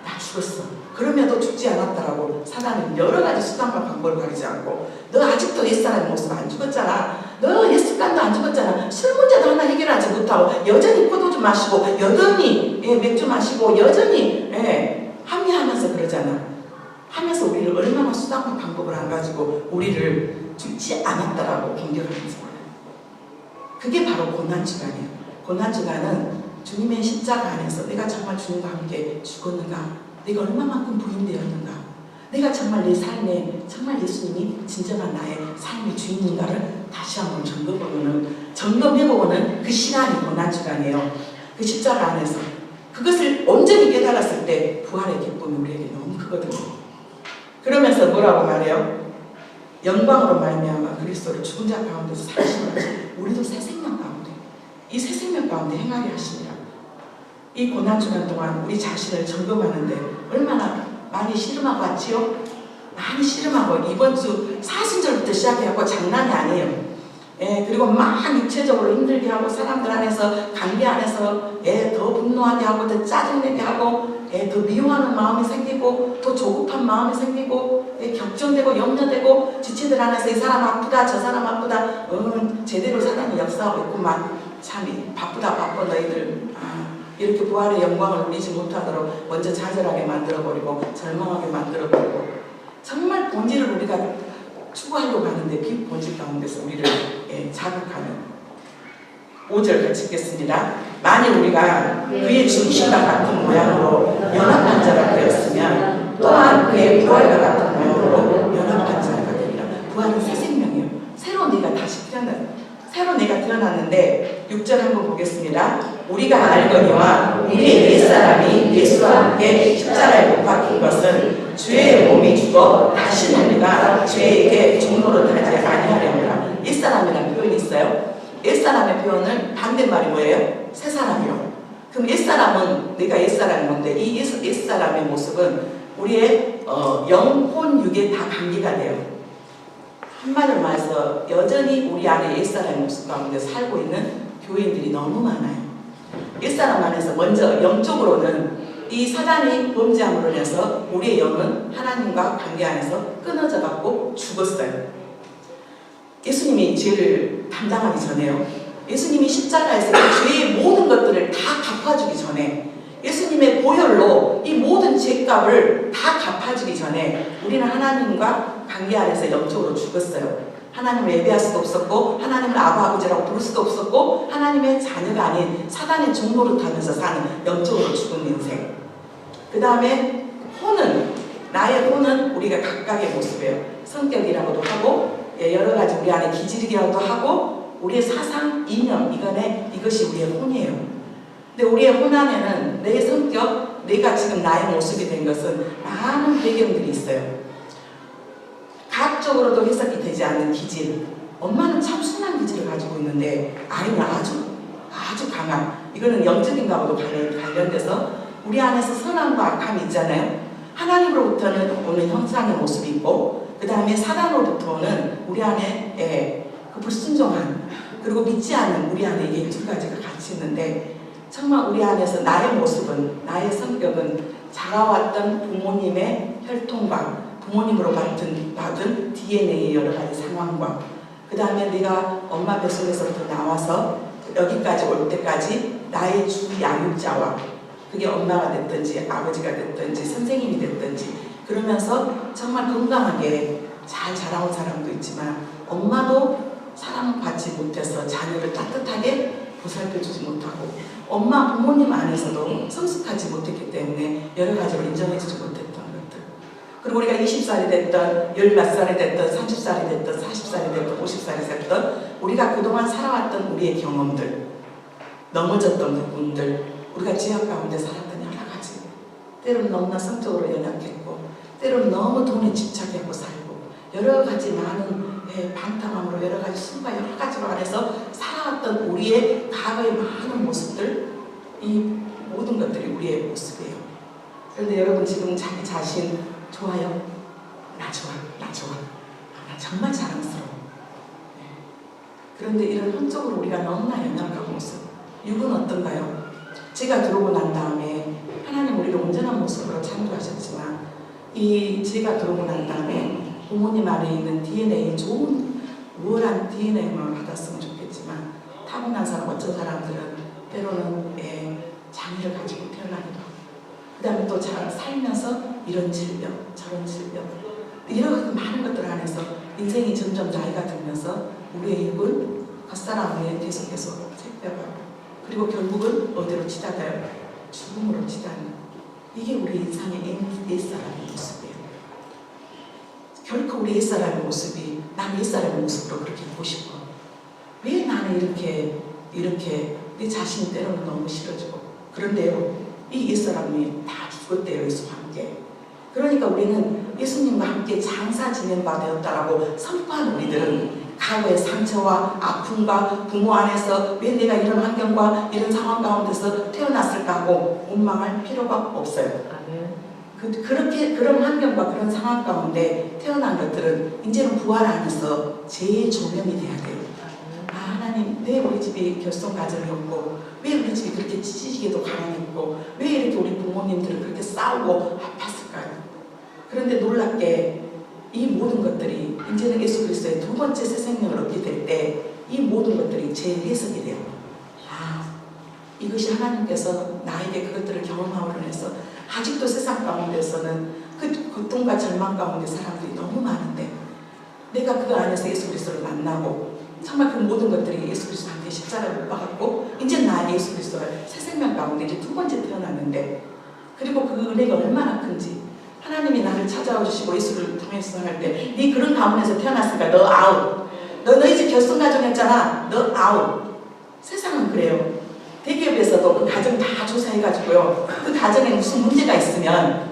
나 죽었어. 그럼에도 죽지 않았다라고 사단은 여러 가지 수단과 방법을 가리지 않고 너 아직도 옛사람의 모습 안 죽었잖아. 너 옛습관도 안 죽었잖아. 술 문제도 하나 해결하지 못하고 여전히 포도주 마시고 여전히 맥주 마시고 여전히 합리하면서 그러잖아. 하면서 우리를 얼마나 수단과 방법을 안 가지고 우리를 죽지 않았다라고 공격하면서 그게 바로 고난주간이에요. 고난주간은 주님의 십자가 안에서 내가 정말 주님과 함께 죽었는가? 내가 얼마만큼 부인되었는가? 내가 정말 내 삶에 정말 예수님이 진정한 나의 삶의 주인인가를 다시 한번 점검해보는 그 시간이 고난주간이에요. 그 십자가 안에서 그것을 온전히 깨달았을 때 부활의 기쁨이 우리에게 너무 크거든요. 그러면서 뭐라고 말해요? 영광으로 말미암아 그리스도를 죽은 자 가운데서 살리시는 우리도 새 생명 가운데 이 새 생명 가운데 행하게 하시니라. 이 고난주간 동안 우리 자신을 점검하는데 얼마나 많이 씨름하고 왔지요? 많이 씨름하고 이번 주 사순절부터 시작해갖고 장난이 아니에요. 그리고 막 육체적으로 힘들게 하고 사람들 안에서 관계 안에서 더 분노하게 하고 더 짜증내게 하고 더 미워하는 마음이 생기고 더 조급한 마음이 생기고 격정되고 염려되고 지체들 안에서 이 사람 아프다 저 사람 아프다 제대로 사단이 역사하고 있구만. 참 바쁘다 바빠 너희들 이렇게 부활의 영광을 누리지 못하도록 먼저 좌절하게 만들어버리고 절망하게 만들어버리고 정말 본질을 우리가 추구하려고 하는데 비본질 가운데서 우리를 자극하는 5절 같이 읽겠습니다. 만일 우리가 그의 죽으심과 같은 모양으로 연합한 자가 되었으면 또한 그의 부활과 같은 모양으로 연합한 자가 되리라. 부활은 새 생명이에요. 새로 내가 다시 새로 내가 태어났는데 6절 한번 보겠습니다. 우리가 알거니와 우리의 옛사람이 예수와 함께 십자가에 못 박힌 것은 죄의 몸이 죽어 다시는 우리가 죄에게 종로를 하지 아니하려니라. 옛사람이라는 표현이 있어요. 옛사람의 표현을 반대말이 뭐예요? 새사람이요. 그럼 옛사람은 내가 옛사람이 뭔데 이 옛사람의 모습은 우리의 영혼 육에 다 관계가 돼요. 한마디로 말해서 여전히 우리 안에 옛사람의 모습 가운데 살고 있는 교인들이 너무 많아요. 옛사람 안에서 먼저 영적으로는 이 사단이 범죄함으로 인해서 우리의 영은 하나님과 관계 안에서 끊어져 갖고 죽었어요. 예수님이 죄를 담당하기 전에요. 예수님이 십자가에서 그 죄의 모든 것들을 다 갚아주기 전에 예수님의 보혈로 이 모든 죄값을 다 갚아주기 전에 우리는 하나님과 관계 안에서 영적으로 죽었어요. 하나님을 예배할 수도 없었고 하나님을 아버지라고 부를 수도 없었고 하나님의 자녀가 아닌 사단의 종노릇 하면서 사는 영적으로 죽은 인생. 그 다음에 혼은 나의 혼은 우리가 각각의 모습이에요. 성격이라고도 하고 여러 가지 우리 안에 기질이라고도 하고 우리의 사상, 이념 이것이 우리의 혼이에요. 근데 우리의 혼 안에는 내 성격, 내가 지금 나의 모습이 된 것은 많은 배경들이 있어요. 과학적으로도 해석이 되지 않는 기질. 엄마는 참 순한 기질을 가지고 있는데 아이는 아주 강한. 이거는 영적인 것하고도 관련돼서 우리 안에서 선함과 악함이 있잖아요. 하나님으로부터는 오는 형상의 모습이 있고 그 다음에 사단으로부터 오는 우리 안에 그 불순종한 그리고 믿지 않는 우리 안에 이게 두 가지가 같이 있는데 정말 우리 안에서 나의 모습은 나의 성격은 자라왔던 부모님의 혈통과 부모님으로 받은 DNA의 여러 가지 상황과 그 다음에 네가 엄마 뱃속에서부터 나와서 여기까지 올 때까지 나의 주 양육자와 그게 엄마가 됐든지 아버지가 됐든지 선생님이 됐든지 그러면서 정말 건강하게 잘 자라온 사람도 있지만 엄마도 사랑을 받지 못해서 자녀를 따뜻하게 보살펴주지 못하고 엄마 부모님 안에서도 성숙하지 못했기 때문에 여러 가지로 인정해주지 못했던 것들. 그리고 우리가 20살이 됐던 10몇 살이 됐던 30살이 됐던 40살이 됐던 50살이 됐던 우리가 그동안 살아왔던 우리의 경험들 넘어졌던 부분들 우리가 지역 가운데 살았던 여러 가지 때로는 너무나 성적으로 연약했고 때로는 너무 돈에 집착하고 살고 여러 가지 많은 방탕함으로 여러 가지 술과 여러 가지로 안에서 살아왔던 우리의 과거의 많은 모습들, 이 모든 것들이 우리의 모습이에요. 그런데 여러분 지금 자기 자신 좋아요? 나 좋아, 나 좋아. 나 정말 자랑스러워. 그런데 이런 한쪽으로 우리가 너무나 연약한 모습, 육은 어떤가요? 제가 들어오고 난 다음에 하나님 우리를 온전한 모습으로 창조하셨지만 이 제가 들어오고 난 다음에 부모님 안에 있는 DNA, 좋은 우월한 DNA만 받았으면 좋겠지만 타고난 사람, 어떤 사람들은 때로는 장애를 가지고 태어나기도 하고 그 다음에 또 살면서 이런 질병, 저런 질병 이런 많은 것들 안에서 인생이 점점 나이가 들면서 우리의 육은 겉사람에 계속해서 택배가고 그리고 결국은 어디로 치닫아요? 죽음으로 치닫는 이게 우리 인상의 옛사람의 모습이에요. 결코 우리 옛사람의 모습이 난 옛사람의 모습으로 그렇게 보고 싶어. 왜 나는 이렇게 내 자신이 때로는 너무 싫어지고 그런데요 이 옛사람이 다 죽었대요. 예수와 함께. 그러니까 우리는 예수님과 함께 장사 지낸 바 되었다라고 선포한 우리들은 과거의 상처와 아픔과 부모 안에서 왜 내가 이런 환경과 이런 상황 가운데서 태어났을까 하고 원망할 필요가 없어요. 그렇게 그런 환경과 그런 상황 가운데 태어난 것들은 이제는 부활 안에서 재조명이 돼야 돼요. 아 하나님 왜 우리 집이 결손 가정이 없고 왜 우리 집이 그렇게 찢어지게도 가난했고 왜 이렇게 우리 부모님들은 그렇게 싸우고 아팠을까요? 그런데 놀랍게 이 모든 것들이 이제는 예수 그리스도의 두 번째 새 생명을 얻게 될 때 이 모든 것들이 재해석이 돼요. 아 이것이 하나님께서 나에게 그것들을 경험함으로 해서 아직도 세상 가운데서는 그 고통과 절망 가운데 사람들이 너무 많은데 내가 그 안에서 예수 그리스도를 만나고 정말 그 모든 것들이 예수 그리스도한테 십자가를 못 박았고 이제 나에게 예수 그리스도가 새 생명 가운데 이제 두 번째 태어났는데 그리고 그 은혜가 얼마나 큰지 하나님이 나를 찾아와 주시고 예수를 통해서 할 때 네 그런 가문에서 태어났으니까 너 아웃. 너희 집 결손 가정이었잖아. 너 아웃. 세상은 그래요. 대기업에서도 그 가정 다 조사해가지고요. 그 가정에 무슨 문제가 있으면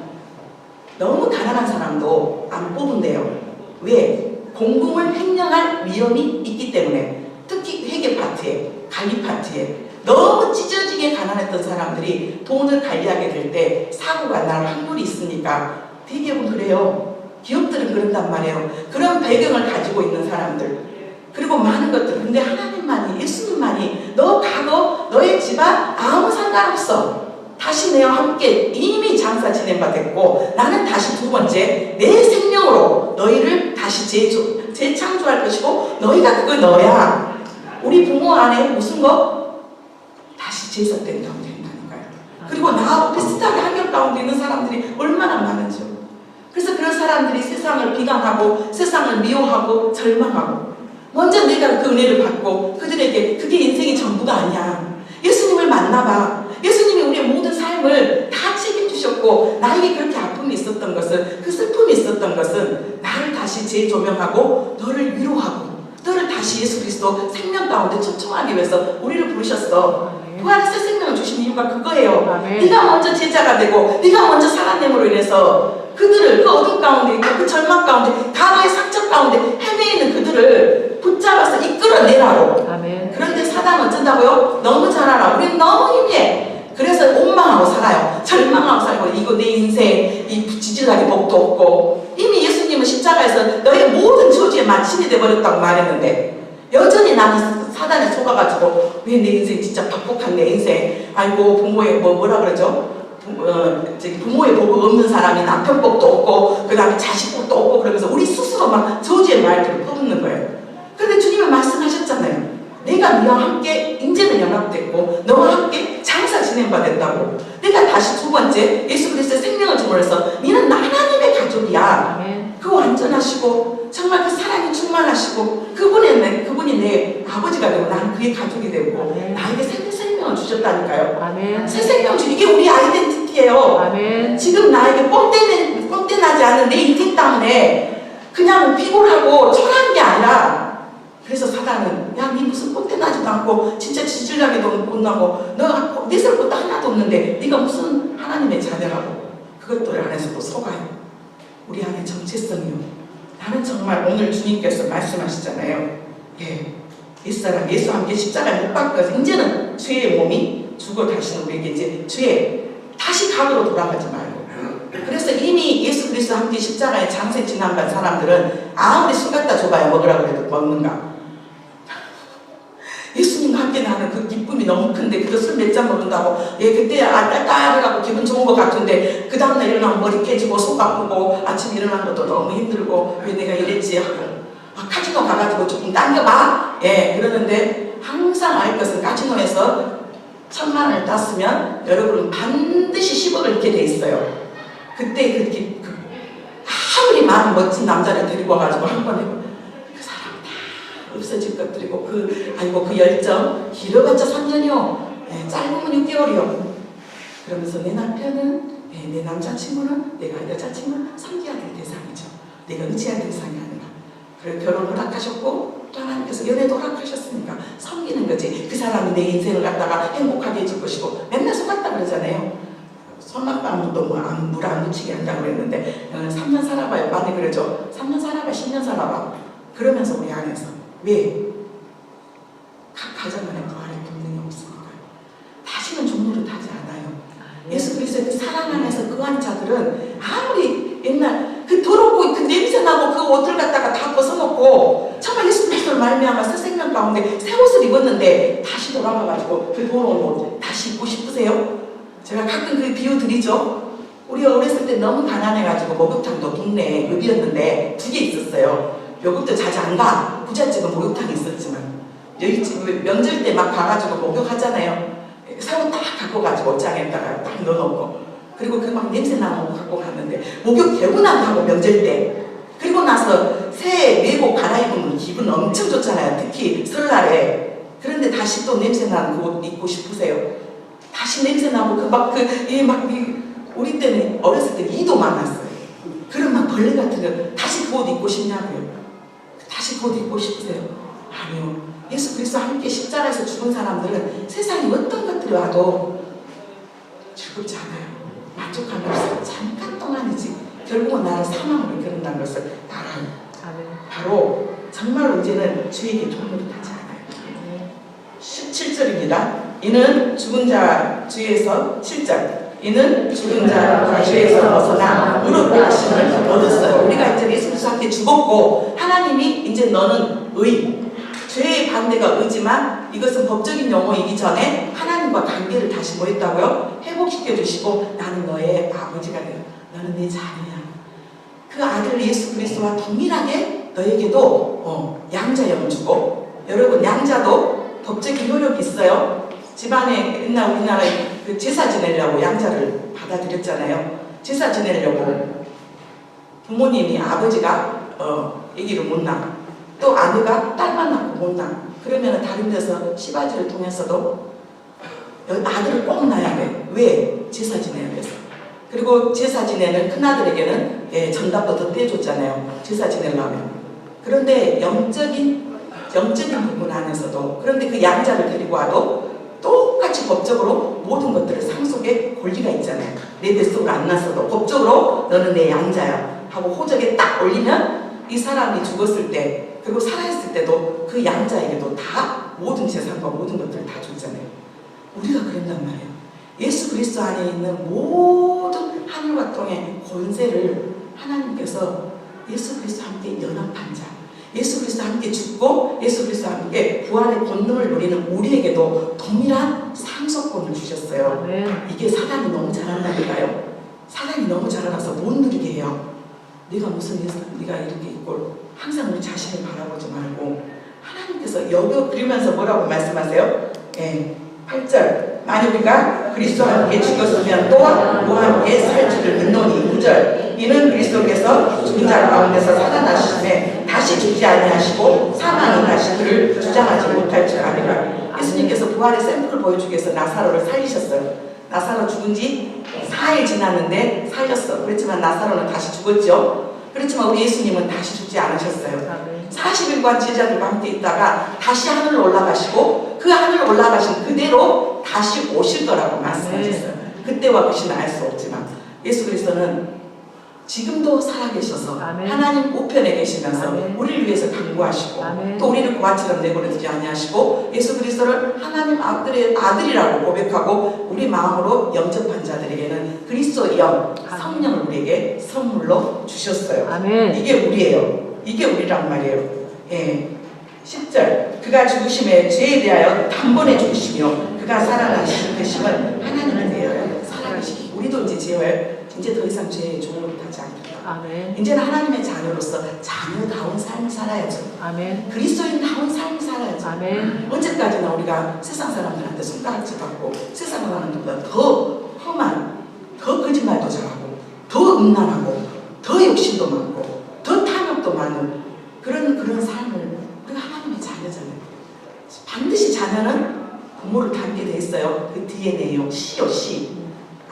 너무 가난한 사람도 안 뽑은대요. 왜? 공금을 횡령할 위험이 있기 때문에. 특히 회계 파트에, 관리 파트에 너무 찢어지게 가난했던 사람들이 돈을 관리하게 될 때 사고가 날 확률이 있으니까 대기업은 그래요. 기업들은 그런단 말이에요. 그런 배경을 가지고 있는 사람들 그리고 많은 것들 근데 하나님만이 예수님만이 너 과거 너의 집안 아무 상관없어. 다시 내와 함께 이미 장사 지낸 바 됐고 나는 다시 두 번째 내 생명으로 너희를 다시 재창조할 것이고 너희가 그거 너야. 우리 부모 안에 무슨 거? 다시 재해석된다고 된다니까요. 그리고 나하고 비슷하게 환경 가운데 있는 사람들이 얼마나 많은지요. 그래서 그런 사람들이 세상을 비관하고 세상을 미워하고 절망하고 먼저 내가 그 은혜를 받고 그들에게 그게 인생의 전부가 아니야. 예수님을 만나봐. 예수님이 우리의 모든 삶을 다 책임주셨고 나에게 그렇게 아픔이 있었던 것은 그 슬픔이 있었던 것은 나를 다시 재조명하고 너를 위로하고 너를 다시 예수 그리스도 생명 가운데 초청하기 위해서 우리를 부르셨어. 부활의 새 생명을 주신 이유가 그거예요. 아멘. 네가 먼저 제자가 되고 네가 먼저 살아냄으로 인해서 그들을 그 어둠 가운데 있고 그 절망 가운데 과거의 상처 가운데 헤매이는 그들을 붙잡아서 이끌어내라고. 아멘. 그런데 사단은 어쩐다고요? 너무 잘 알아. 우리는 너무 힘해. 그래서 원망하고 살아요. 절망하고 살고 이거 내 인생 이 지질하게 복도 없고 이미 예수님은 십자가에서 너의 모든 저주의 마침이 돼버렸다고 말했는데 여전히 나는 사단에 속아가지고 왜 내 인생 진짜 박복한 내 인생 아이고 부모의 뭐라 그러죠? 부모의 복이 없는 사람이 남편 복도 없고 그 다음에 자식 복도 없고 그러면서 우리 스스로 막 저주의 말들을 퍼붓는 거예요. 그런데 주님은 말씀하셨잖아요. 내가 너와 함께 인제는 연합됐고 너와 함께 장사 지낸 바 됐다고. 내가 다시 두 번째 예수 그리스도의 생명을 주문해서 너는 하나님의 가족이야. 아멘. 그 완전하시고 정말 그 사랑이 충만하시고 그분이 내 아버지가 되고 나는 그의 가족이 되고 아멘. 나에게 새 생명을 주셨다니까요. 아멘. 새 생명 주 이게 우리 아이덴티티예요. 아멘. 지금 나에게 뻥떼 나지 않은 내 인생 때문에 그냥 피곤하고 초라한 게 아니라 그래서 사단은 야 니 무슨 뻔때 나지도 않고 진짜 지질나게도 못 나고 너가 네 살 것도 하나도 없는데 네가 무슨 하나님의 자녀라고 그것들 안에서도 속아요. 우리 안에 정체성이요. 나는 정말 오늘 주님께서 말씀하시잖아요. 예, 옛사람 예수와 함께 십자가에 못 박혀서 이제는 죄의 몸이 죽어 다시는 우리에게 이제 죄 다시 각으로 돌아가지 말고. 그래서 이미 예수 그리스도와 함께 십자가에 장세 지난반 사람들은 아무리 술 갖다 줘봐야 먹으라고 해도 먹는가. 예수님과 함께 나는 그 기쁨이 너무 큰데 그거 술 몇 잔 먹는다고 그때 딸딸해갖고 기분 좋은 것 같은데 그 다음날 일어나면 머리 깨지고 속 아프고 아침에 일어나는 것도 너무 힘들고 왜 내가 이랬지 하고 카지노 가가지고 조금 당겨봐 그러는데 항상 알 것은 카지노에서 1,000만 원을 땄으면 여러분은 반드시 10억을 잃게 돼 있어요. 그때 아무리 많은 멋진 남자를 데리고 와가지고 한 번에 그 사람 다 없어질 것들이고 그 열정 길어봤자 3년이요 짧으면 6개월이요 그러면서 내 남편은 내 남자친구는 내가 여자친구는 섬겨야 될 대상이죠. 내가 의지해야 될 대상이 아니라 그리고 결혼 허락하셨고 또 하나님께서 연애도 허락하셨으니까 섬기는 거지. 그 사람이 내 인생을 갖다가 행복하게 해줄 것이고 맨날 속았다 그러잖아요. 선망방도 물 안 묻히게 한다고 그랬는데 3년 살아봐요. 많이 그러죠. 3년 살아봐 10년 살아봐. 그러면서 우리 안에서 왜? 각 가정 안에 부활의 본능이 없으니까요. 다시는 종로를 타지 않아요. 예수 그리스도의 그 사랑 안에서 거한 자들은 아무리 옛날 그 더럽고 그 냄새나고 그 옷을 갖다가 다 벗어놓고 정말 예수 그리스도를 말미암아 새 생명 가운데 새 옷을 입었는데 다시 돌아가가지고 그 더러운 옷 다시 입고 싶으세요? 제가 가끔 그 비유 드리죠. 우리가 어렸을 때 너무 가난해가지고 목욕탕도 동네에 읍이었는데 2개 있었어요. 목욕도 자주 안 가. 부잣집은 목욕탕이 있었지만 여기 명절 때 막 가가지고 목욕하잖아요. 새 옷 딱 갖고 가지고 옷장에다가 딱 넣어놓고 그리고 그 막 냄새 나는 옷 갖고 갔는데 목욕 되고 난다고 명절 때 그리고 나서 새 내복 갈아입으면 기분 엄청 좋잖아요. 특히 설날에. 그런데 다시 또 냄새 나는 그 옷 입고 싶으세요? 다시 냄새 나고 우리 때는 어렸을 때 이도 많았어요. 그런 막 벌레 같은 거 다시 그 옷 입고 싶냐고요? 다시 그 옷 입고 싶으세요? 아니요. 예수 그리스도와 함께 십자가에서 죽은 사람들은 세상에 어떤 것들이 와도 즐겁지 않아요. 만족감이 없어요. 잠깐 동안이지 결국은 나를 사망으로 이끈다는 것을 알아요. 바로 정말로 이제는 주에게 종로를 타지 않아요. 17절입니다. 이는 죽은 자 주에서 7절 이는 죽은 자 주에서 벗어나 무릎 꿇으심을 얻었어요. 우리가 이제 예수 그리스도와 함께 죽었고 하나님이 이제 너는 죄의 반대가 의지만 이것은 법적인 용어이기 전에 하나님과 관계를 다시 뭐 했다고요? 회복시켜 주시고 나는 너의 아버지가 되어 너는 내 자녀야. 그 아들 예수 그리스도와 동일하게 너에게도 양자형을 주고 여러분 양자도 법적인 효력이 있어요. 집안에 옛날 우리나라에 그 제사 지내려고 양자를 받아들였잖아요. 제사 지내려고 부모님이 아버지가 아기를 못 낳아 또 아내가 딸만 낳고 못 낳아 그러면 다른 데서 시바지를 통해서도 아들을 꼭 낳아야 돼. 왜? 제사 지내야 돼서. 그리고 제사 지내는 큰아들에게는 전답도 더 떼줬잖아요. 제사 지내려면. 그런데 영적인 부분 안에서도 그런데 그 양자를 데리고 와도 똑같이 법적으로 모든 것들을 상속의 권리가 있잖아요. 내 뱃속으로 안 났어도 법적으로 너는 내 양자야 하고 호적에 딱 올리면 이 사람이 죽었을 때 그리고 살아있을 때도 그 양자에게도 다 모든 재산과 모든 것들을 다 줬잖아요. 우리가 그런단 말이에요. 예수 그리스도 안에 있는 모든 하늘과 땅의 권세를 하나님께서 예수 그리스도와 함께 연합한 자 예수 그리스도와 함께 죽고 예수 그리스도와 함께 부활의 본능을 누리는 우리에게도 동일한 상속권을 주셨어요. 이게 사단이 너무 잘한다니까요. 사단이 너무 잘알아서 못 누리게 해요. 네가 무슨 네가 이렇게 있고 항상 우리 자신을 바라보지 말고 하나님께서 그러면서 뭐라고 말씀하세요? 8절 만일 우리가 그리스도와 함께 죽었으면 또한 그와 함께 살 줄을 믿노니 9절 이는 그리스도께서 죽은 자 가운데서 살아나시심에 다시 죽지 아니하시고 사망이 다시 그를 주장하지 못할 줄 아니라. 예수님께서 부활의 샘플을 보여주기 위해서 나사로를 살리셨어요. 나사로 죽은 지 4일 지났는데 살렸어. 그렇지만 나사로는 다시 죽었죠. 그렇지만 우리 예수님은 다시 죽지 않으셨어요. 40일간 제자들과 함께 있다가 다시 하늘로 올라가시고 그 하늘로 올라가신 그대로 다시 오실 거라고 말씀하셨어요. 그때와 그 시는 알 수 없지만 예수 그리스도는 지금도 살아계셔서 아멘. 하나님 우편에 계시면서 아멘. 우리를 위해서 강구하시고 아멘. 또 우리를 고아처럼 내버려두지 아니하시고 예수 그리스도를 하나님 아들이라고 고백하고 우리 마음으로 영접한 자들에게는 그리스도의 영, 성령을 우리에게 선물로 주셨어요. 아멘. 이게 우리예요. 이게 우리란 말이에요. 예. 10절 그가 죽으심에 죄에 대하여 단번에 죽으시며 그가 살아나신 그 심은 하나님을 대하여 살아계시기. 우리도 이제 죄를 이제 더 이상 죄의 종으로 타지 않겠다. 아멘. 이제는 하나님의 자녀로서 자녀다운 삶을 살아야죠. 아멘. 그리스도인다운 삶을 살아야죠. 아멘. 언제까지나 우리가 세상 사람들한테 손가락질 받고 세상 사람들보다 더 험한, 더 거짓말도 잘하고 더 음란하고 더 욕심도 많고 더 탐욕도 많은 그런 삶을 우리가 하나님의 자녀잖아요. 반드시 자녀는 부모를 닮게 돼 있어요. 그 DNA요. 씨요 씨.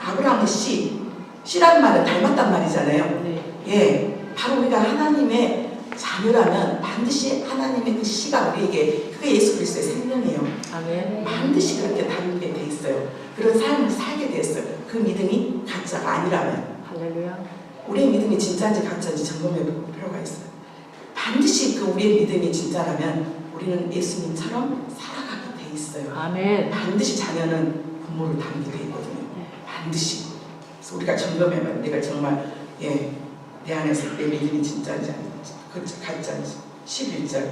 아브라함의 씨. 씨라는 말은 닮았단 말이잖아요. 네. 예, 바로 우리가 하나님의 자녀라면 반드시 하나님의 그 씨가 우리에게 그게 예수 그리스도의 생명이에요. 아멘. 반드시 그렇게 닮게 돼 있어요. 그런 삶을 살게 됐어요. 그 믿음이 가짜가 아니라면 할렐루야. 우리의 믿음이 진짜인지 가짜인지 점검해 볼 필요가 있어요. 반드시 그 우리의 믿음이 진짜라면 우리는 예수님처럼 살아가게 돼 있어요. 아멘. 반드시 자녀는 부모를 닮게 돼 있거든요. 반드시. 그래서 우리가 점검해봐요. 내가 정말 내 안에서 내 믿음이 진짜인지 가짜인지. 11절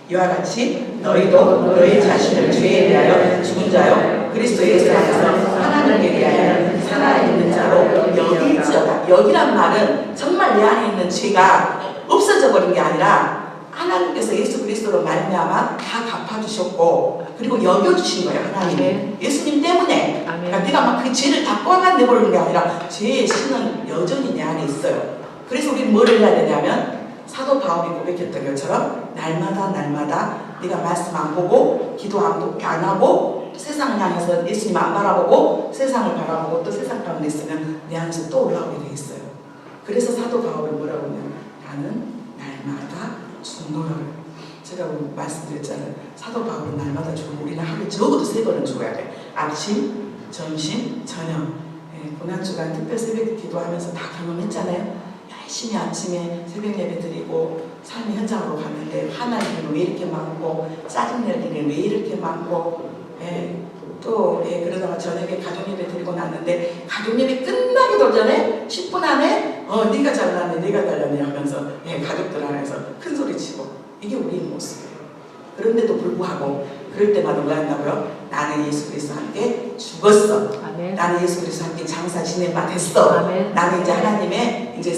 이와 같이 너희도 너희 자신을 죄에 대하여 죽은 자요 그리스도 예수 안에서 하나님께 대하여 살아있는 자로 여길지어다. 여기란 말은 정말 내 안에 있는 죄가 없어져 버린 게 아니라 하나님께서 예수 그리스도로 말미암아 다 갚아주셨고 그리고 여겨주신 거예요. 하나님이. 아멘. 예수님 때문에. 아멘. 그러니까 내가 막 그 죄를 다 꽉 내버리는 게 아니라 죄의 신은 여전히 내 안에 있어요. 그래서 우리는 뭐를 해야 되냐면 사도 바울이 고백했던 것처럼 날마다 네가 말씀 안 보고 기도 안 하고 세상을 향해서 예수님 안 바라보고 세상을 바라보고 또 세상 가운데 있으면 내 안에서 또 올라오게 돼 있어요. 그래서 사도 바울이 뭐라고 하냐면 나는 날마다 죽노라. 제가 말씀드렸잖아요. 사도 바울은 날마다 죽고 우리는 하루에 적어도 3번은 죽어야 돼. 아침, 점심, 저녁. 고난주간 특별 새벽 기도하면서 다 경험했잖아요. 열심히 아침에 새벽 예배 드리고 삶의 현장으로 갔는데 화날 일은 왜 이렇게 많고 짜증낼 일은 왜 이렇게 많고 그러다가 저녁에 가족 예배 드리고 났는데 가족 예배 끝나기도 전에 10분 안에 네가 잘났네 네가 달랐네 하면서 가족들 안에서 큰 소리 치고 이게 우리의 모습이에요. 그런데도 불구하고 그럴 때마다 뭐 한다고요? 나는 예수 그리스도와 함께 죽었어. 아멘. 나는 예수 그리스도와 함께 장사 지낸 바 됐어. 아멘. 나는 이제 하나님의 이제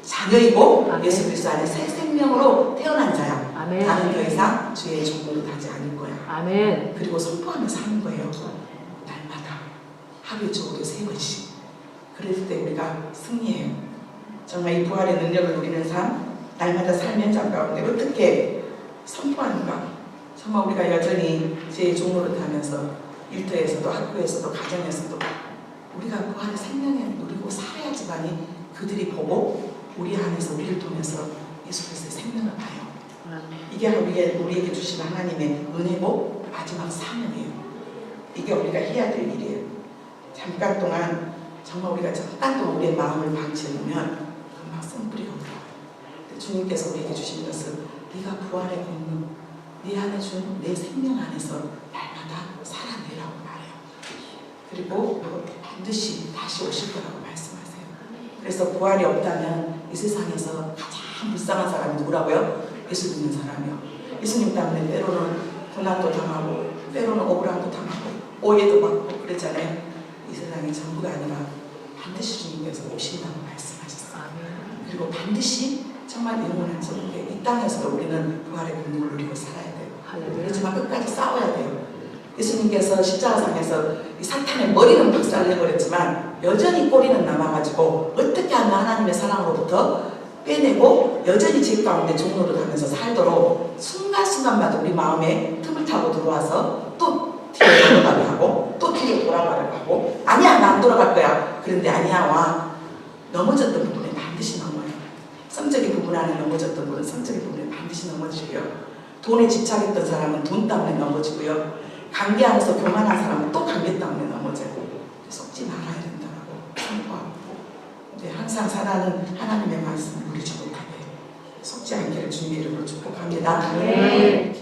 자녀이고 아멘. 예수 그리스도 안에 새 생명으로 태어난 자야. 아멘. 나는 더 이상 죄의 종으로 가지 않을 거야. 아멘. 그리고 선포하면서 하는 거예요. 날마다 하루에 적어도 3번씩. 그럴 때 우리가 승리해요. 정말 이 부활의 능력을 누리는 삶, 날마다 삶의 현장 가운데 어떻게 선포하는가. 정말 우리가 여전히 죄의 종으로 타면서 일터에서도 학교에서도 가정에서도 우리가 부활의 생명을 누리고 살아야지만이 그들이 보고 우리 안에서 우리를 통해서 예수 그리스도의 생명을 봐요. 이게 우리에게 주신 하나님의 은혜고 마지막 사명이에요. 이게 우리가 해야 될 일이에요. 잠깐 동안 정말 우리가 우리의 마음을 방치해놓으면 금방 쓴뿌리가 올라와요. 주님께서 우리에게 주신 것은 네가 부활의 권능, 네 안에 준 내 생명 안에서 날마다 살아내라고 말해요. 그리고 반드시 다시 오실 거라고 말씀하세요. 그래서 부활이 없다면 이 세상에서 가장 불쌍한 사람이 누구라고요? 예수 믿는 사람이요. 예수님 때문에 때로는 고난도 당하고 때로는 억울함도 당하고 오해도 받고 그랬잖아요. 이 세상이 전부가 아니라 반드시 주님께서 오신다고 말씀하셨어요. 그리고 반드시 정말 영원한 전부에 이 땅에서도 우리는 부활의 권능을 누리고 살아야 돼요. 그렇지만 끝까지 싸워야 돼요. 예수님께서 십자가상에서 이 사탄의 머리는 박살내버렸지만 여전히 꼬리는 남아가지고 어떻게 하면 하나님의 사랑으로부터 빼내고 여전히 죄 가운데 종로를 하면서 살도록 순간순간마다 우리 마음에 틈을 타고 들어와서 또 뒤로 돌아가게 하고 또 뒤로 돌아가려고 하고 아니야 나 안 돌아갈 거야. 그런데 아니야 와 넘어졌던 부분에 반드시 넘어요. 성적인 부분 안에 넘어졌던 분은 성적인 부분에 반드시 넘어지고요. 돈에 집착했던 사람은 돈 때문에 넘어지고요. 관계 안에서 교만한 사람은 또 관계 때문에 넘어져요. 속지 말아야 된다고 선포하고 네, 항상 살아는 하나님의 말씀을 무리지 못하게 속지 않기를 주님 이름으로 축복합니다. 네.